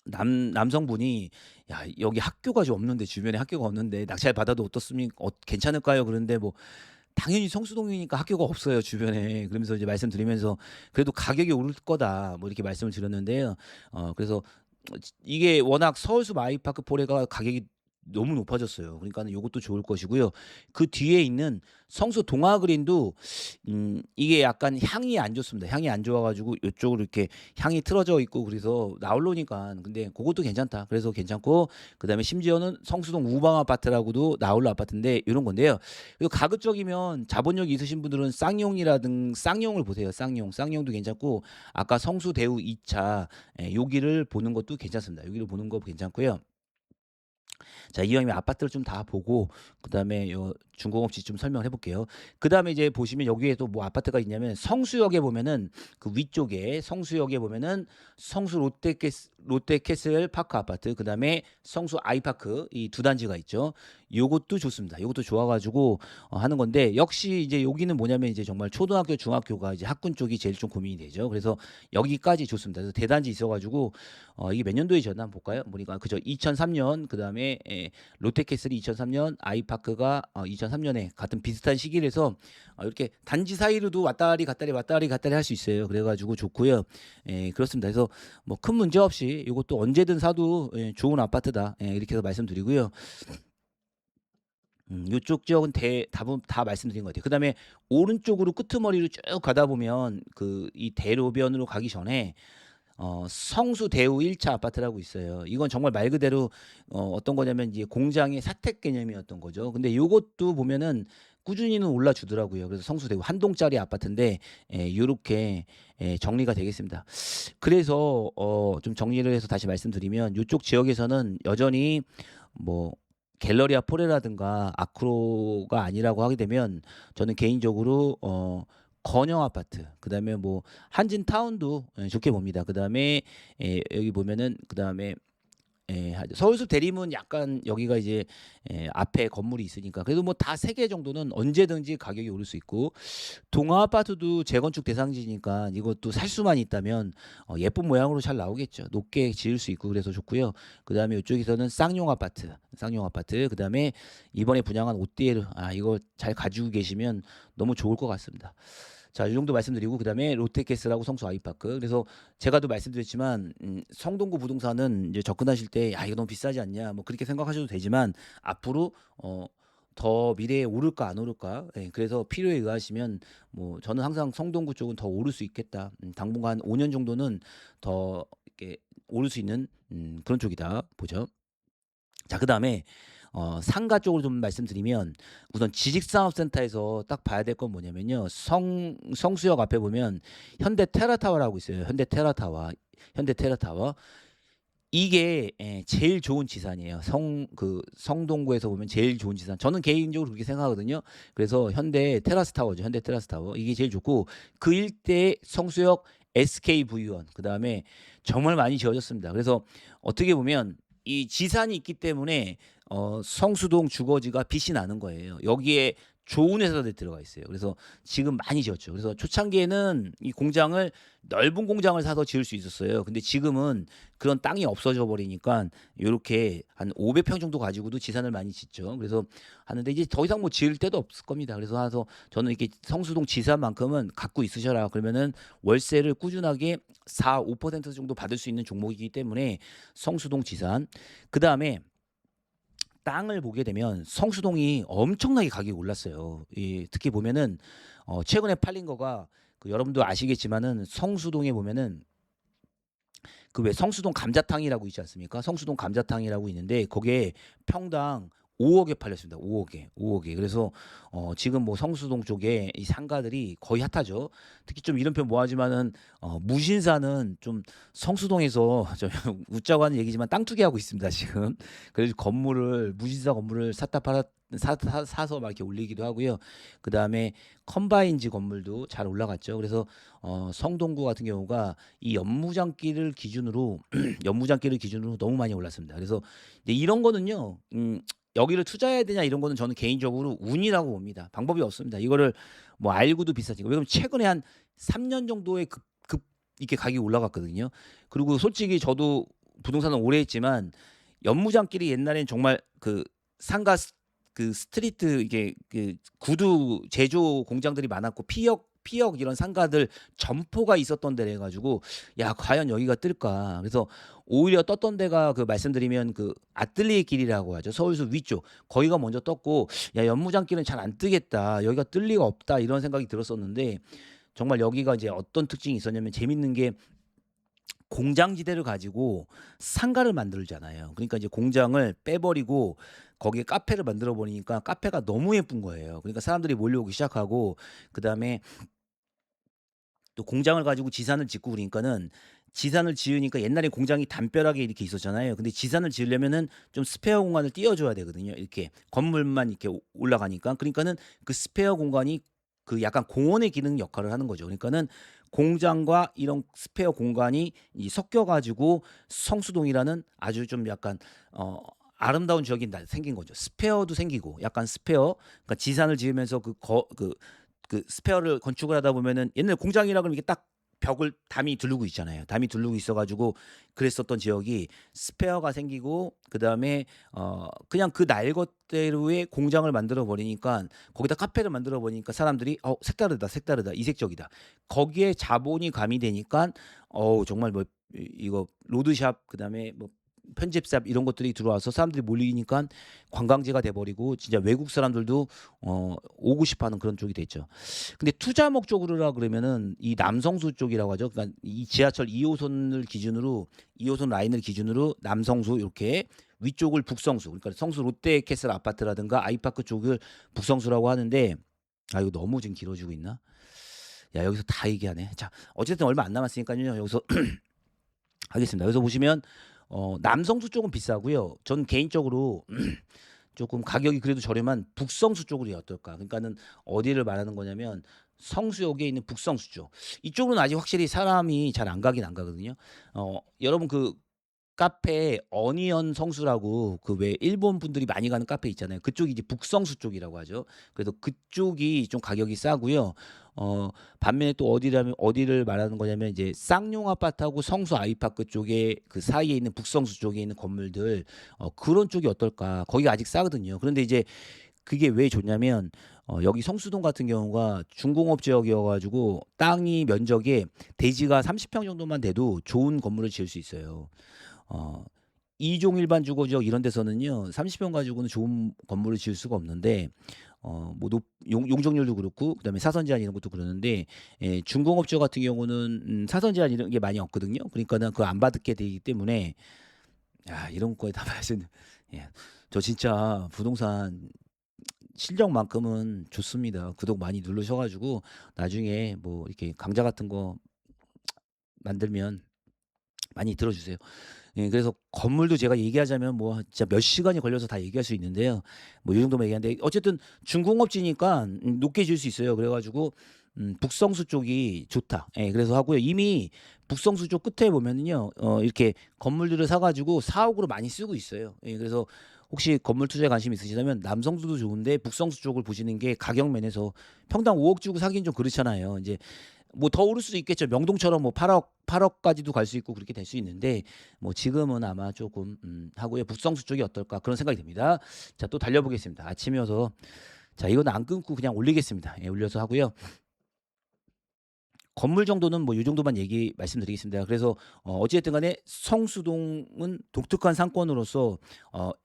남성분이 "야 여기 학교가 좀 없는데 주변에 학교가 없는데 낙찰 받아도 어떻습니까? 괜찮을까요?" 그러는데 뭐 "당연히 성수동이니까 학교가 없어요 주변에." 그러면서 이제 말씀드리면서 "그래도 가격이 오를 거다." 뭐 이렇게 말씀을 드렸는데요. 그래서 이게 워낙 서울숲 아이파크 포레가 가격이 너무 높아졌어요. 그러니까는 요것도 좋을 것이고요. 그 뒤에 있는 성수 동화그린도 이게 약간 향이 안 좋습니다. 향이 안 좋아 가지고 요쪽으로 이렇게 향이 틀어져 있고 그래서 나홀로니까 근데 고것도 괜찮다. 그래서 괜찮고 그다음에 심지어는 성수동 우방 아파트라고도 나홀로 아파트인데 요런 건데요. 그리고 가급적이면 자본력이 있으신 분들은 쌍용을 보세요. 쌍용. 쌍용도 괜찮고 아까 성수 대우 2차 여기를 보는 것도 괜찮습니다. 여기를 보는 거 괜찮고요. 자, 이왕이면 아파트를 좀 다 보고 그다음에 요 중공업지 좀 설명을 해 볼게요. 그다음에 이제 보시면 여기에 또 뭐 아파트가 있냐면 성수역에 보면은 그 위쪽에 성수역에 보면은 성수 롯데캐슬 파크 아파트 그다음에 성수 아이파크 이 두 단지가 있죠. 요것도 좋습니다. 요것도 좋아 가지고 하는 건데 역시 이제 여기는 뭐냐면 이제 정말 초등학교, 중학교가 이제 학군 쪽이 제일 좀 고민이 되죠. 그래서 여기까지 좋습니다. 그래서 대단지 있어 가지고 이게 몇 년도에 지었나 한번 볼까요? 보니까 그죠. 2003년 그다음에 롯데캐슬이 2003년 아이파크가 2003년에 같은 비슷한 시기라서 이렇게 단지 사이로도 왔다리 갔다리 왔다리 갔다리 할 수 있어요. 그래 가지고 좋고요. 그렇습니다. 그래서 뭐 큰 문제 없이 이것도 언제든 사도 좋은 아파트다. 이렇게 해서 말씀드리고요. 요쪽 지역은 대부분 다 말씀드린 것 같아요. 그다음에 오른쪽으로 끄트머리로 쭉 가다 보면 그 이 대로변으로 가기 전에 성수 대우 1차 아파트라고 있어요. 이건 정말 말 그대로 어떤 거냐면 이제 공장의 사택 개념이었던 거죠. 근데 요것도 보면은 꾸준히는 올라 주더라고요. 그래서 성수 대우 한 동짜리 아파트인데 요렇게 정리가 되겠습니다. 그래서 좀 정리를 해서 다시 말씀드리면 요쪽 지역에서는 여전히 뭐 갤러리아 포레라든가 아크로가 아니라고 하게 되면 저는 개인적으로 건영 아파트 그다음에 뭐 한진타운도 좋게 봅니다. 그다음에 여기 보면은 그다음에 서울숲 대림은 약간 여기가 이제 앞에 건물이 있으니까 그래도 뭐 다 3개 정도는 언제든지 가격이 오를 수 있고 동아 아파트도 재건축 대상지니까 이것도 살 수만 있다면 예쁜 모양으로 잘 나오겠죠. 높게 지을 수 있고 그래서 좋고요. 그다음에 이쪽에서는 쌍용 아파트 그다음에 이번에 분양한 오띠에르 이거 잘 가지고 계시면 너무 좋을 것 같습니다. 자, 이 정도 말씀드리고 그다음에 롯데캐슬하고 성수 아이파크. 그래서 제가도 말씀드렸지만 성동구 부동산은 이제 접근하실 때 야, 이거 너무 비싸지 않냐? 뭐 그렇게 생각하셔도 되지만 앞으로 더 미래에 오를까 안 오를까? 그래서 필요에 의하시면 뭐 저는 항상 성동구 쪽은 더 오를 수 있겠다. 당분간 5년 정도는 더 이렇게 오를 수 있는 그런 쪽이다 보죠. 자, 그다음에 상가 쪽으로 좀 말씀드리면 우선 지식산업센터에서 딱 봐야 될 건 뭐냐면요. 성수역 앞에 보면 현대 테라타워라고 있어요. 현대 테라타워. 이게 제일 좋은 지산이에요. 성동구에서 보면 제일 좋은 지산. 저는 개인적으로 그렇게 생각하거든요. 그래서 현대 테라스 타워죠. 현대 테라스 타워. 이게 제일 좋고 그 일대에 성수역 SKV원 그다음에 정말 많이 지어졌습니다. 그래서 어떻게 보면 이 지산이 있기 때문에 성수동 주거지가 빛이 나는 거예요. 여기에 좋은 회사들이 들어가 있어요. 그래서 지금 많이 지었죠. 그래서 초창기에는 이 공장을 넓은 공장을 사서 지을 수 있었어요. 근데 지금은 그런 땅이 없어져 버리니까 요렇게 한 500평 정도 가지고도 지산을 많이 짓죠. 그래서 하는데 이제 더 이상 뭐 지을 데도 없을 겁니다. 그래서 저는 이렇게 성수동 지산만큼은 갖고 있으셔라. 그러면은 월세를 꾸준하게 4-5% 정도 받을 수 있는 종목이기 때문에 성수동 지산. 그다음에 땅을 보게 되면 성수동이 엄청나게 가격이 올랐어요. 특히 보면은 최근에 팔린 거가 그 여러분도 아시겠지만은 성수동에 보면은 그 왜 성수동 감자탕이라고 있지 않습니까? 성수동 감자탕이라고 있는데 거기에 평당 5억에 팔렸습니다. 5억에. 그래서 지금 뭐 성수동 쪽에 이 상가들이 거의 핫하죠. 특히 좀 이런 표현 뭐하지만은 무신사는 좀 성수동에서 좀 웃자고 하는 얘기지만 땅 투기하고 있습니다 지금. 그래서 건물을 무신사 건물을 샀다 팔았 사서 막 이렇게 올리기도 하고요. 그 다음에 컴바인즈 건물도 잘 올라갔죠. 그래서 성동구 같은 경우가 이 연무장길을 기준으로 너무 많이 올랐습니다. 그래서 근데 이런 거는요. 여기를 투자해야 되냐 이런 거는 저는 개인적으로 운이라고 봅니다. 방법이 없습니다. 이거를 뭐 알고도 비싸지고 왜냐면 최근에 한 3년 정도의 급 이렇게 가격이 올라갔거든요. 그리고 솔직히 저도 부동산을 오래 했지만 연무장길이 옛날엔 정말 그 상가 그 스트리트 이게 그 구두 제조 공장들이 많았고 피혁 피역 이런 상가들 점포가 있었던 데래 가지고 '야 과연 여기가 뜰까?' 그래서 오히려 떴던 데가 그 말씀드리면 그 아뜰리에 길이라고 하죠. 서울숲 위쪽. 거기가 먼저 떴고 '야 연무장길은 잘 안 뜨겠다. 여기가 뜰 리가 없다.' 이런 생각이 들었었는데 정말 여기가 이제 어떤 특징이 있었냐면 재밌는 게 공장지대를 가지고 상가를 만들잖아요. 그러니까 이제 공장을 빼버리고 거기에 카페를 만들어 버리니까 카페가 너무 예쁜 거예요. 그러니까 사람들이 몰려오기 시작하고 그다음에 또 공장을 가지고 지산을 짓고 그러니까는 지산을 지으니까 옛날에 공장이 담벼락에 이렇게 있었잖아요. 근데 지산을 지으려면은 좀 스페어 공간을 띄워 줘야 되거든요. 이렇게 건물만 이렇게 올라가니까. 그러니까는 그 스페어 공간이 그 약간 공원의 기능 역할을 하는 거죠. 그러니까는 공장과 이런 스페어 공간이 이 섞여 가지고 성수동이라는 아주 좀 약간 어 아름다운 지역이 생긴 거죠. 스페어도 생기고 약간 스페어 그러니까 지산을 지으면서 그 스페어를 건축을 하다 보면은 옛날 공장이라 그러면 이게 딱 벽을 담이 두르고 있잖아요. 담이 두르고 있어 가지고 그랬었던 지역이 스페어가 생기고 그다음에 그냥 그 날 것대로의 공장을 만들어 버리니까 거기다 카페를 만들어 버리니까 사람들이 '어 색다르다, 색다르다. 이색적이다.' 거기에 자본이 가미되니깐 어우 정말 뭐 이거 로드샵 그다음에 뭐 편집샵 이런 것들이 들어와서 사람들이 몰리니깐 관광지가 돼 버리고 진짜 외국 사람들도 오고 싶어 하는 그런 쪽이 됐죠. 근데 투자 목적으로라 그러면은 이 남성수 쪽이라고 하죠. 그러니까 이 지하철 2 호선을 기준으로 2 호선 라인을 기준으로 남성수 요렇게 위쪽을 북성수 그러니까 성수 롯데캐슬 아파트라든가 아이파크 쪽을 북성수라고 하는데 아 이거 너무 지금 길어지고 있나? 야 여기서 다 얘기하네. 자 어쨌든 얼마 안 남았으니깐요. 여기서 하겠습니다. 여기서 보시면 남성수 쪽은 비싸고요. 전 개인적으로 조금 가격이 그래도 저렴한 북성수 쪽으로 어떨까? 그러니까는 어디를 말하는 거냐면 성수역에 있는 북성수 쪽. 이쪽은 아직 확실히 사람이 잘 안 가긴 안 가거든요. 여러분 그 카페 어니언 성수라고 그 왜 일본 분들이 많이 가는 카페 있잖아요. 그쪽이 이제 북성수 쪽이라고 하죠. 그래서 그쪽이 좀 가격이 싸고요. 반면에 또 어디를 말하는 거냐면 이제 쌍용 아파트하고 성수 아이파크 쪽에 그 사이에 있는 북성수 쪽에 있는 건물들 그런 쪽이 어떨까? 거기가 아직 싸거든요. 그런데 이제 그게 왜 좋냐면 여기 성수동 같은 경우가 중공업 지역이어 가지고 땅이 면적에 대지가 30평 정도만 돼도 좋은 건물을 지을 수 있어요. 어 이종 일반 주거지역 이런 데서는요. 30평 가지고는 좋은 건물을 지을 수가 없는데 뭐 높 용 용적률도 그렇고 그다음에 사선 제한 이런 것도 그러는데 중공업 지역 같은 경우는 사선 제한 이런 게 많이 없거든요. 그러니까는 그걸 안 받게 되기 때문에 야 이런 거에 다 말씀 예. 저 진짜 부동산 실력만큼은 좋습니다. 구독 많이 누르셔 가지고 나중에 뭐 이렇게 강좌 같은 거 만들면 많이 들어 주세요. 예 그래서 건물도 제가 얘기하자면 뭐 진짜 몇 시간이 걸려서 다 얘기할 수 있는데요. 뭐 요 정도만 얘기하는데 어쨌든 중공업지니까 높게 지을 수 있어요. 그래 가지고 북성수 쪽이 좋다. 예 그래서 하고요. 이미 북성수 쪽 끝에 보면은요. 이렇게 건물들을 사 가지고 사옥으로 많이 쓰고 있어요. 예 그래서 혹시 건물 투자에 관심 있으시다면 남성수도 좋은데 북성수 쪽을 보시는 게 가격 면에서 평당 5억 주고 사기는 좀 그렇잖아요. 인제 뭐 더 오를 수도 있겠죠. 명동처럼 뭐 8억 까지도 갈 수 있고 그렇게 될 수 있는데 뭐 지금은 아마 쪼금 하고요. '북성수 쪽이 어떨까.' 그런 생각이 듭니다. 자 또 달려 보겠습니다. 아침이어서 자 이거는 안 끊고 그냥 올리겠습니다. 예 올려서 하고요. 건물 정도는 뭐 요 정도만 말씀드리겠습니다. 그래서 어찌 됐든 간에 성수동은 독특한 상권으로서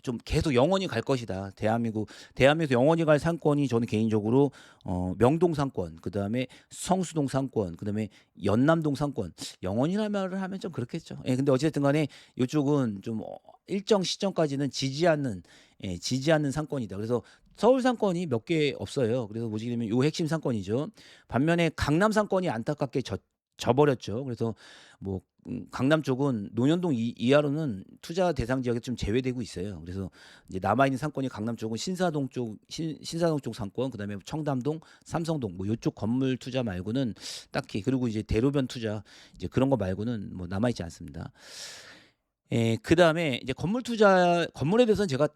좀 계속 영원히 갈 것이다. 대한민국에서 영원히 갈 상권이 저는 개인적으로 명동 상권, 그다음에 성수동 상권, 그다음에 연남동 상권. 영원이라는 말을 하면 좀 그렇겠죠. 예 근데 어찌 됐든 간에 요쪽은 좀 일정 시점까지는 지지 않는 상권이다. 그래서 서울 상권이 몇 개 없어요. 그래서 보시면 요 핵심 상권이죠. 반면에 강남 상권이 안타깝게 져 버렸죠. 그래서 뭐 강남 쪽은 논현동 이하로는 투자 대상 지역에 좀 제외되고 있어요. 그래서 이제 남아 있는 상권이 강남 쪽은 신사동 쪽 상권, 그다음에 청담동, 삼성동 뭐 요쪽 건물 투자 말고는 딱히 그리고 이제 대로변 투자 이제 그런 거 말고는 뭐 남아 있지 않습니다. 예 그다음에 이제 건물에 대해서는 제가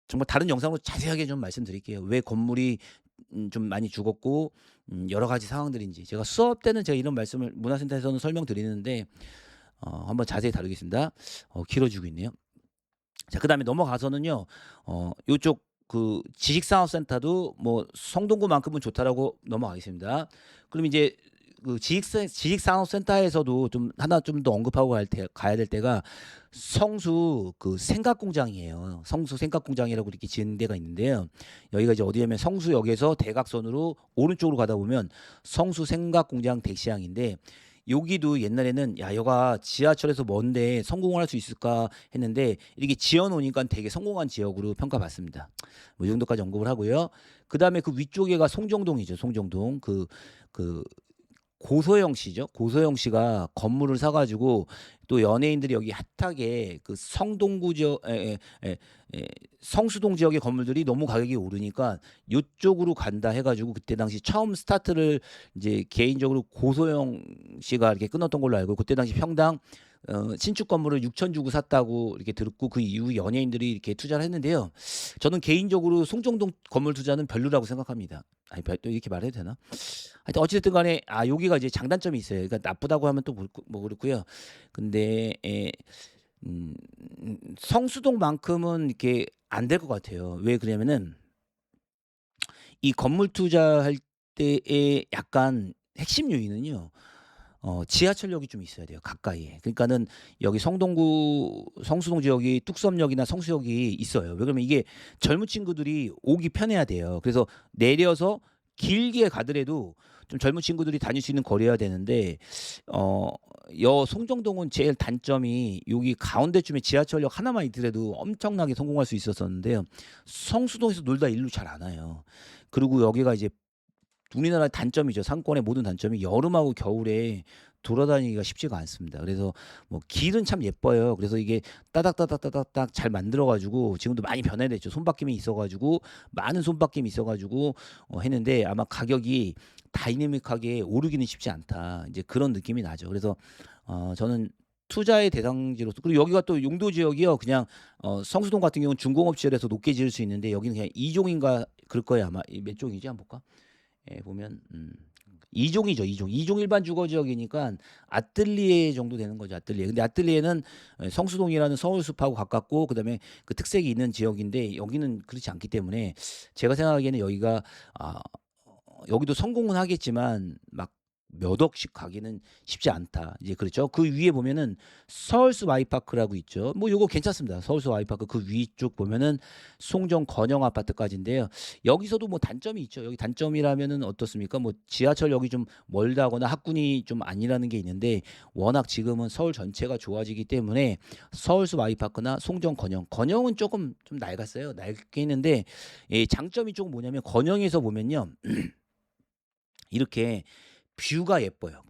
정말 다른 영상으로 자세하게 좀 말씀드릴게요. 왜 건물이 좀 많이 죽었고 여러 가지 상황들인지. 제가 수업 때는 제가 이런 말씀을 문화센터에서는 설명드리는데 한번 자세히 다루겠습니다. 길어지고 있네요. 자 그다음에 넘어가서는요. 요쪽 지식산업센터도 뭐 성동구만큼은 좋다라고 넘어가겠습니다. 그럼 이제 지식산업센터에서도 좀 하나 좀 더 언급하고 가야 될 때가 성수 생각공장이에요. 성수 생각공장이라고 이렇게 지은 데가 있는데요. 여기가 이제 어디냐면 성수역에서 대각선으로 오른쪽으로 가다 보면 성수 생각공장 대시항인데, 여기도 옛날에는 야 여가 지하철에서 먼데 성공을 할 수 있을까 했는데 이렇게 지어 놓으니까 되게 성공한 지역으로 평가받습니다. 뭐 이 정도까지 언급을 하고요. 그다음에 그 위쪽에가 송정동이죠. 송정동 그 고소영 씨죠. 고소영 씨가 건물을 사 가지고 또 연예인들이 여기 핫하게 성동구 지역 성수동 지역의 건물들이 너무 가격이 오르니까 요쪽으로 간다 해 가지고 그때 당시 처음 스타트를 이제 개인적으로 고소영 씨가 이렇게 끊었던 걸로 알고, 그때 당시 평당 신축 건물을 6천 주고 샀다고 이렇게 들었고, 그 이후 연예인들이 이렇게 투자를 했는데요. 저는 개인적으로 송정동 건물 투자는 별로라고 생각합니다. 아니 또 이렇게 말해도 되나? 하여튼 어찌 됐든 간에 여기가 이제 장단점이 있어요. 그러니까 나쁘다고 하면 또 뭐 그렇고요. 근데 성수동만큼은 이렇게 안 될 것 같아요. 왜 그러냐면은 이 건물 투자할 때의 약간 핵심 요인은요. 지하철역이 좀 있어야 돼요, 가까이에. 그러니까는 여기 성수동 지역이 뚝섬역이나 성수역이 있어요. 왜 그러면 이게 젊은 친구들이 오기 편해야 돼요. 그래서 내려서 길게 가더라도 좀 젊은 친구들이 다닐 수 있는 거리여야 되는데, 어 송정동은 제일 단점이 여기 가운데쯤에 지하철역 하나만 있더라도 엄청나게 성공할 수 있었었는데요. 성수동에서 놀다 일로 잘 안 와요. 그리고 여기가 이제 우리나라의 단점이죠. 상권의 모든 단점이 여름하고 겨울에 돌아다니기가 쉽지가 않습니다. 그래서 뭐 길은 참 예뻐요. 그래서 이게 따닥따닥따닥딱 잘 만들어 가지고 지금도 많이 변화됐죠. 손바뀜이 있어 가지고 많은 손바뀜이 있어 가지고 했는데, 아마 가격이 다이내믹하게 오르기는 쉽지 않다, 이제 그런 느낌이 나죠. 그래서 저는 투자의 대상지로서, 그리고 여기가 또 용도 지역이요. 그냥 성수동 같은 경우는 준공업지역에서 높게 지을 수 있는데 여기는 그냥 2종인가 그럴 거예요. 아마 몇 종이지 한번 볼까? 예, 보면 2종이죠. 2종. 2종 일반 주거 지역이니까 아뜰리에 정도 되는 거죠. 아뜰리에. 근데 아뜰리에는 성수동이라는 서울숲하고 가깝고 그다음에 그 특색이 있는 지역인데 여기는 그렇지 않기 때문에 제가 생각하기에는 여기가 여기도 성공은 하겠지만 막 몇 억씩 가기는 쉽지 않다, 이제 그렇죠. 그 위에 보면은 서울숲 아이파크라고 있죠. 뭐 요거 괜찮습니다. 서울숲 아이파크 그 위쪽 보면은 송정 건영 아파트까지인데요. 여기서도 뭐 단점이 있죠. 여기 단점이라면은 어떻습니까? 뭐 지하철역이 좀 멀다거나 학군이 좀 아니라는 게 있는데, 워낙 지금은 서울 전체가 좋아지기 때문에 서울숲 아이파크나 송정 건영은 조금 좀 낡았어요. 낡게 있는데 장점이 조금 뭐냐면, 건영에서 보면요. 이렇게 뷰가 예뻐요.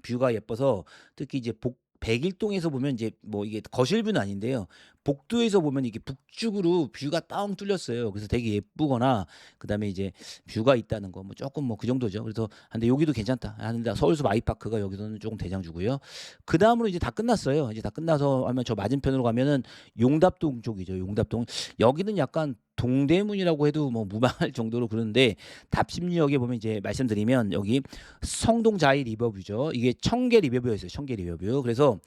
뷰가 예뻐서 특히 이제 백일동에서 보면 이제 뭐 이게 거실뷰는 아닌데요. 복도에서 보면 이게 북쪽으로 뷰가 뻥 뚫렸어요. 그래서 되게 예쁘거나 그다음에 이제 뷰가 있다는 거 뭐 조금 뭐 그 정도죠. 그래서 근데 여기도 괜찮다 하는데, 서울숲 아이파크가 여기서는 조금 대장주고요. 그다음으로 이제 다 끝났어요. 이제 다 끝나서 하면 저 맞은편으로 가면은 용답동 쪽이죠. 용답동. 여기는 약간 동대문이라고 해도 뭐 무방할 정도로 그러는데, 답심리역에 보면 이제 말씀드리면 여기 성동자이 리버뷰죠. 이게 청계 리버뷰였어요. 청계 리버뷰. 그래서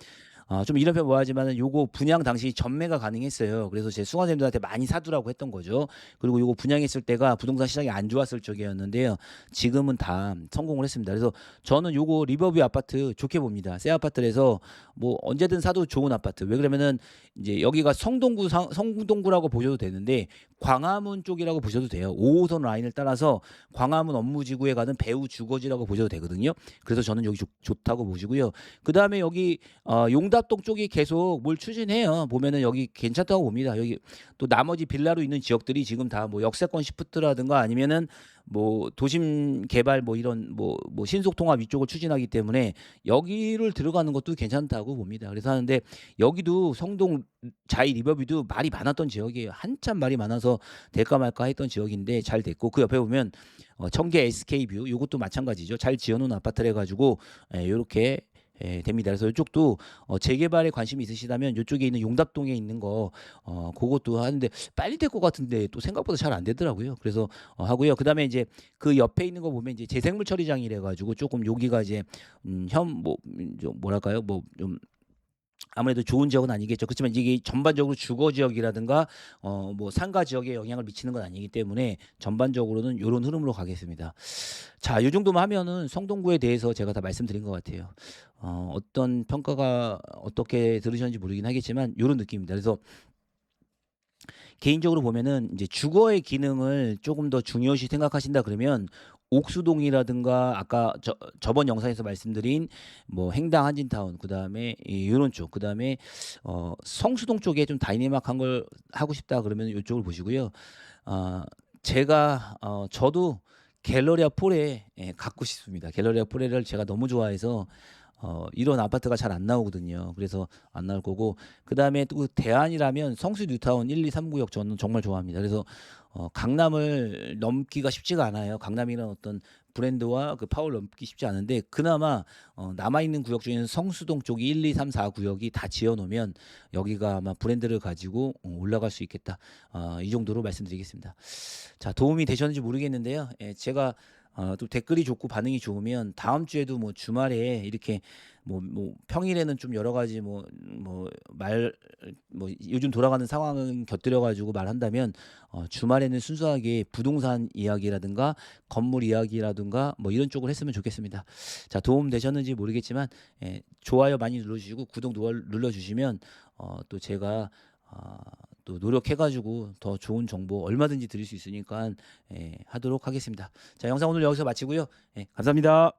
좀 이런 표현 뭐하지만은 요거 분양 당시 전매가 가능했어요. 그래서 제 수강생들한테 많이 사두라고 했던 거죠. 그리고 요거 분양했을 때가 부동산 시장이 안 좋았을 적이었는데요. 지금은 다 성공을 했습니다. 그래서 저는 요거 리버뷰 아파트 좋게 봅니다. 새 아파트라서 뭐 언제든 사도 좋은 아파트. 왜 그러면은 이제 여기가 성동구라고 보셔도 되는데 광화문 쪽이라고 보셔도 돼요. 5호선 라인을 따라서 광화문 업무지구에 가는 배우 주거지라고 보셔도 되거든요. 그래서 저는 여기 좋다고 보시고요. 그다음에 여기 용답동 쪽이 계속 뭘 추진해요. 보면은 여기 괜찮다고 봅니다. 여기 또 나머지 빌라로 있는 지역들이 지금 다 뭐 역세권 시프트라든가 아니면은 뭐 도심 개발 뭐 이런 뭐 신속통합 이쪽을 추진하기 때문에 여기를 들어가는 것도 괜찮다고 봅니다. 그래서 하는데 여기도 성동 자이 리버뷰도 말이 많았던 지역이에요. 한참 말이 많아서 될까 말까 했던 지역인데 잘 됐고, 그 옆에 보면 청계 SK뷰 이것도 마찬가지죠. 잘 지어놓은 아파트를 해가지고 요렇게 됩니다. 그래서 이쪽도 재개발에 관심이 있으시다면 이쪽에 있는 용답동에 있는 거 그것도 하는데 빨리 될 것 같은데 또 생각보다 잘 안 되더라고요. 그래서 하고요. 그다음에 이제 그 옆에 있는 거 보면 이제 재생물 처리장이래 가지고 조금 여기가 이제 뭐랄까요? 뭐좀 아무래도 좋은 지역은 아니겠죠. 그렇지만 이게 전반적으로 주거 지역이라든가 뭐 상가 지역에 영향을 미치는 건 아니기 때문에 전반적으로는 요런 흐름으로 가겠습니다. 자, 요 정도만 하면은 성동구에 대해서 제가 다 말씀드린 것 같아요. 어떤 평가가 어떻게 들으셨는지 모르긴 하겠지만 요런 느낌입니다. 그래서 개인적으로 보면은 이제 주거의 기능을 조금 더 중요시 생각하신다 그러면 옥수동이라든가 아까 저번 영상에서 말씀드린 뭐 행당 한진타운 그다음에 요런 쪽 그다음에 성수동 쪽에 좀 다이내믹한 걸 하고 싶다 그러면 요쪽을 보시고요. 어 제가 저도 갤러리아 폴에 갖고 싶습니다. 갤러리아 폴에를 제가 너무 좋아해서 이런 아파트가 잘 안 나오거든요. 그래서 안 나올 거고 그다음에 또 대안이라면 성수 뉴타운 1, 2, 3 구역 저는 정말 좋아합니다. 그래서 강남을 넘기가 쉽지가 않아요. 강남이라는 어떤 브랜드와 그 파워를 넘기 쉽지 않은데 그나마 남아 있는 구역 중에는 성수동 쪽이 1, 2, 3, 4 구역이 다 지어 놓으면 여기가 아마 브랜드를 가지고 올라갈 수 있겠다. 이 정도로 말씀드리겠습니다. 자, 도움이 되셨는지 모르겠는데요. 제가 또 댓글이 좋고 반응이 좋으면 다음 주에도 뭐 주말에 이렇게 뭐 평일에는 좀 여러 가지 요즘 돌아가는 상황은 곁들여 가지고 말한다면 주말에는 순수하게 부동산 이야기라든가 건물 이야기라든가 뭐 이런 쪽을 했으면 좋겠습니다. 자, 도움 되셨는지 모르겠지만 좋아요 많이 눌러 주시고 구독 눌러 주시면 또 제가 또 노력해 가지고 더 좋은 정보 얼마든지 드릴 수 있으니까 하도록 하겠습니다. 자, 영상 오늘 여기서 마치고요. 감사합니다.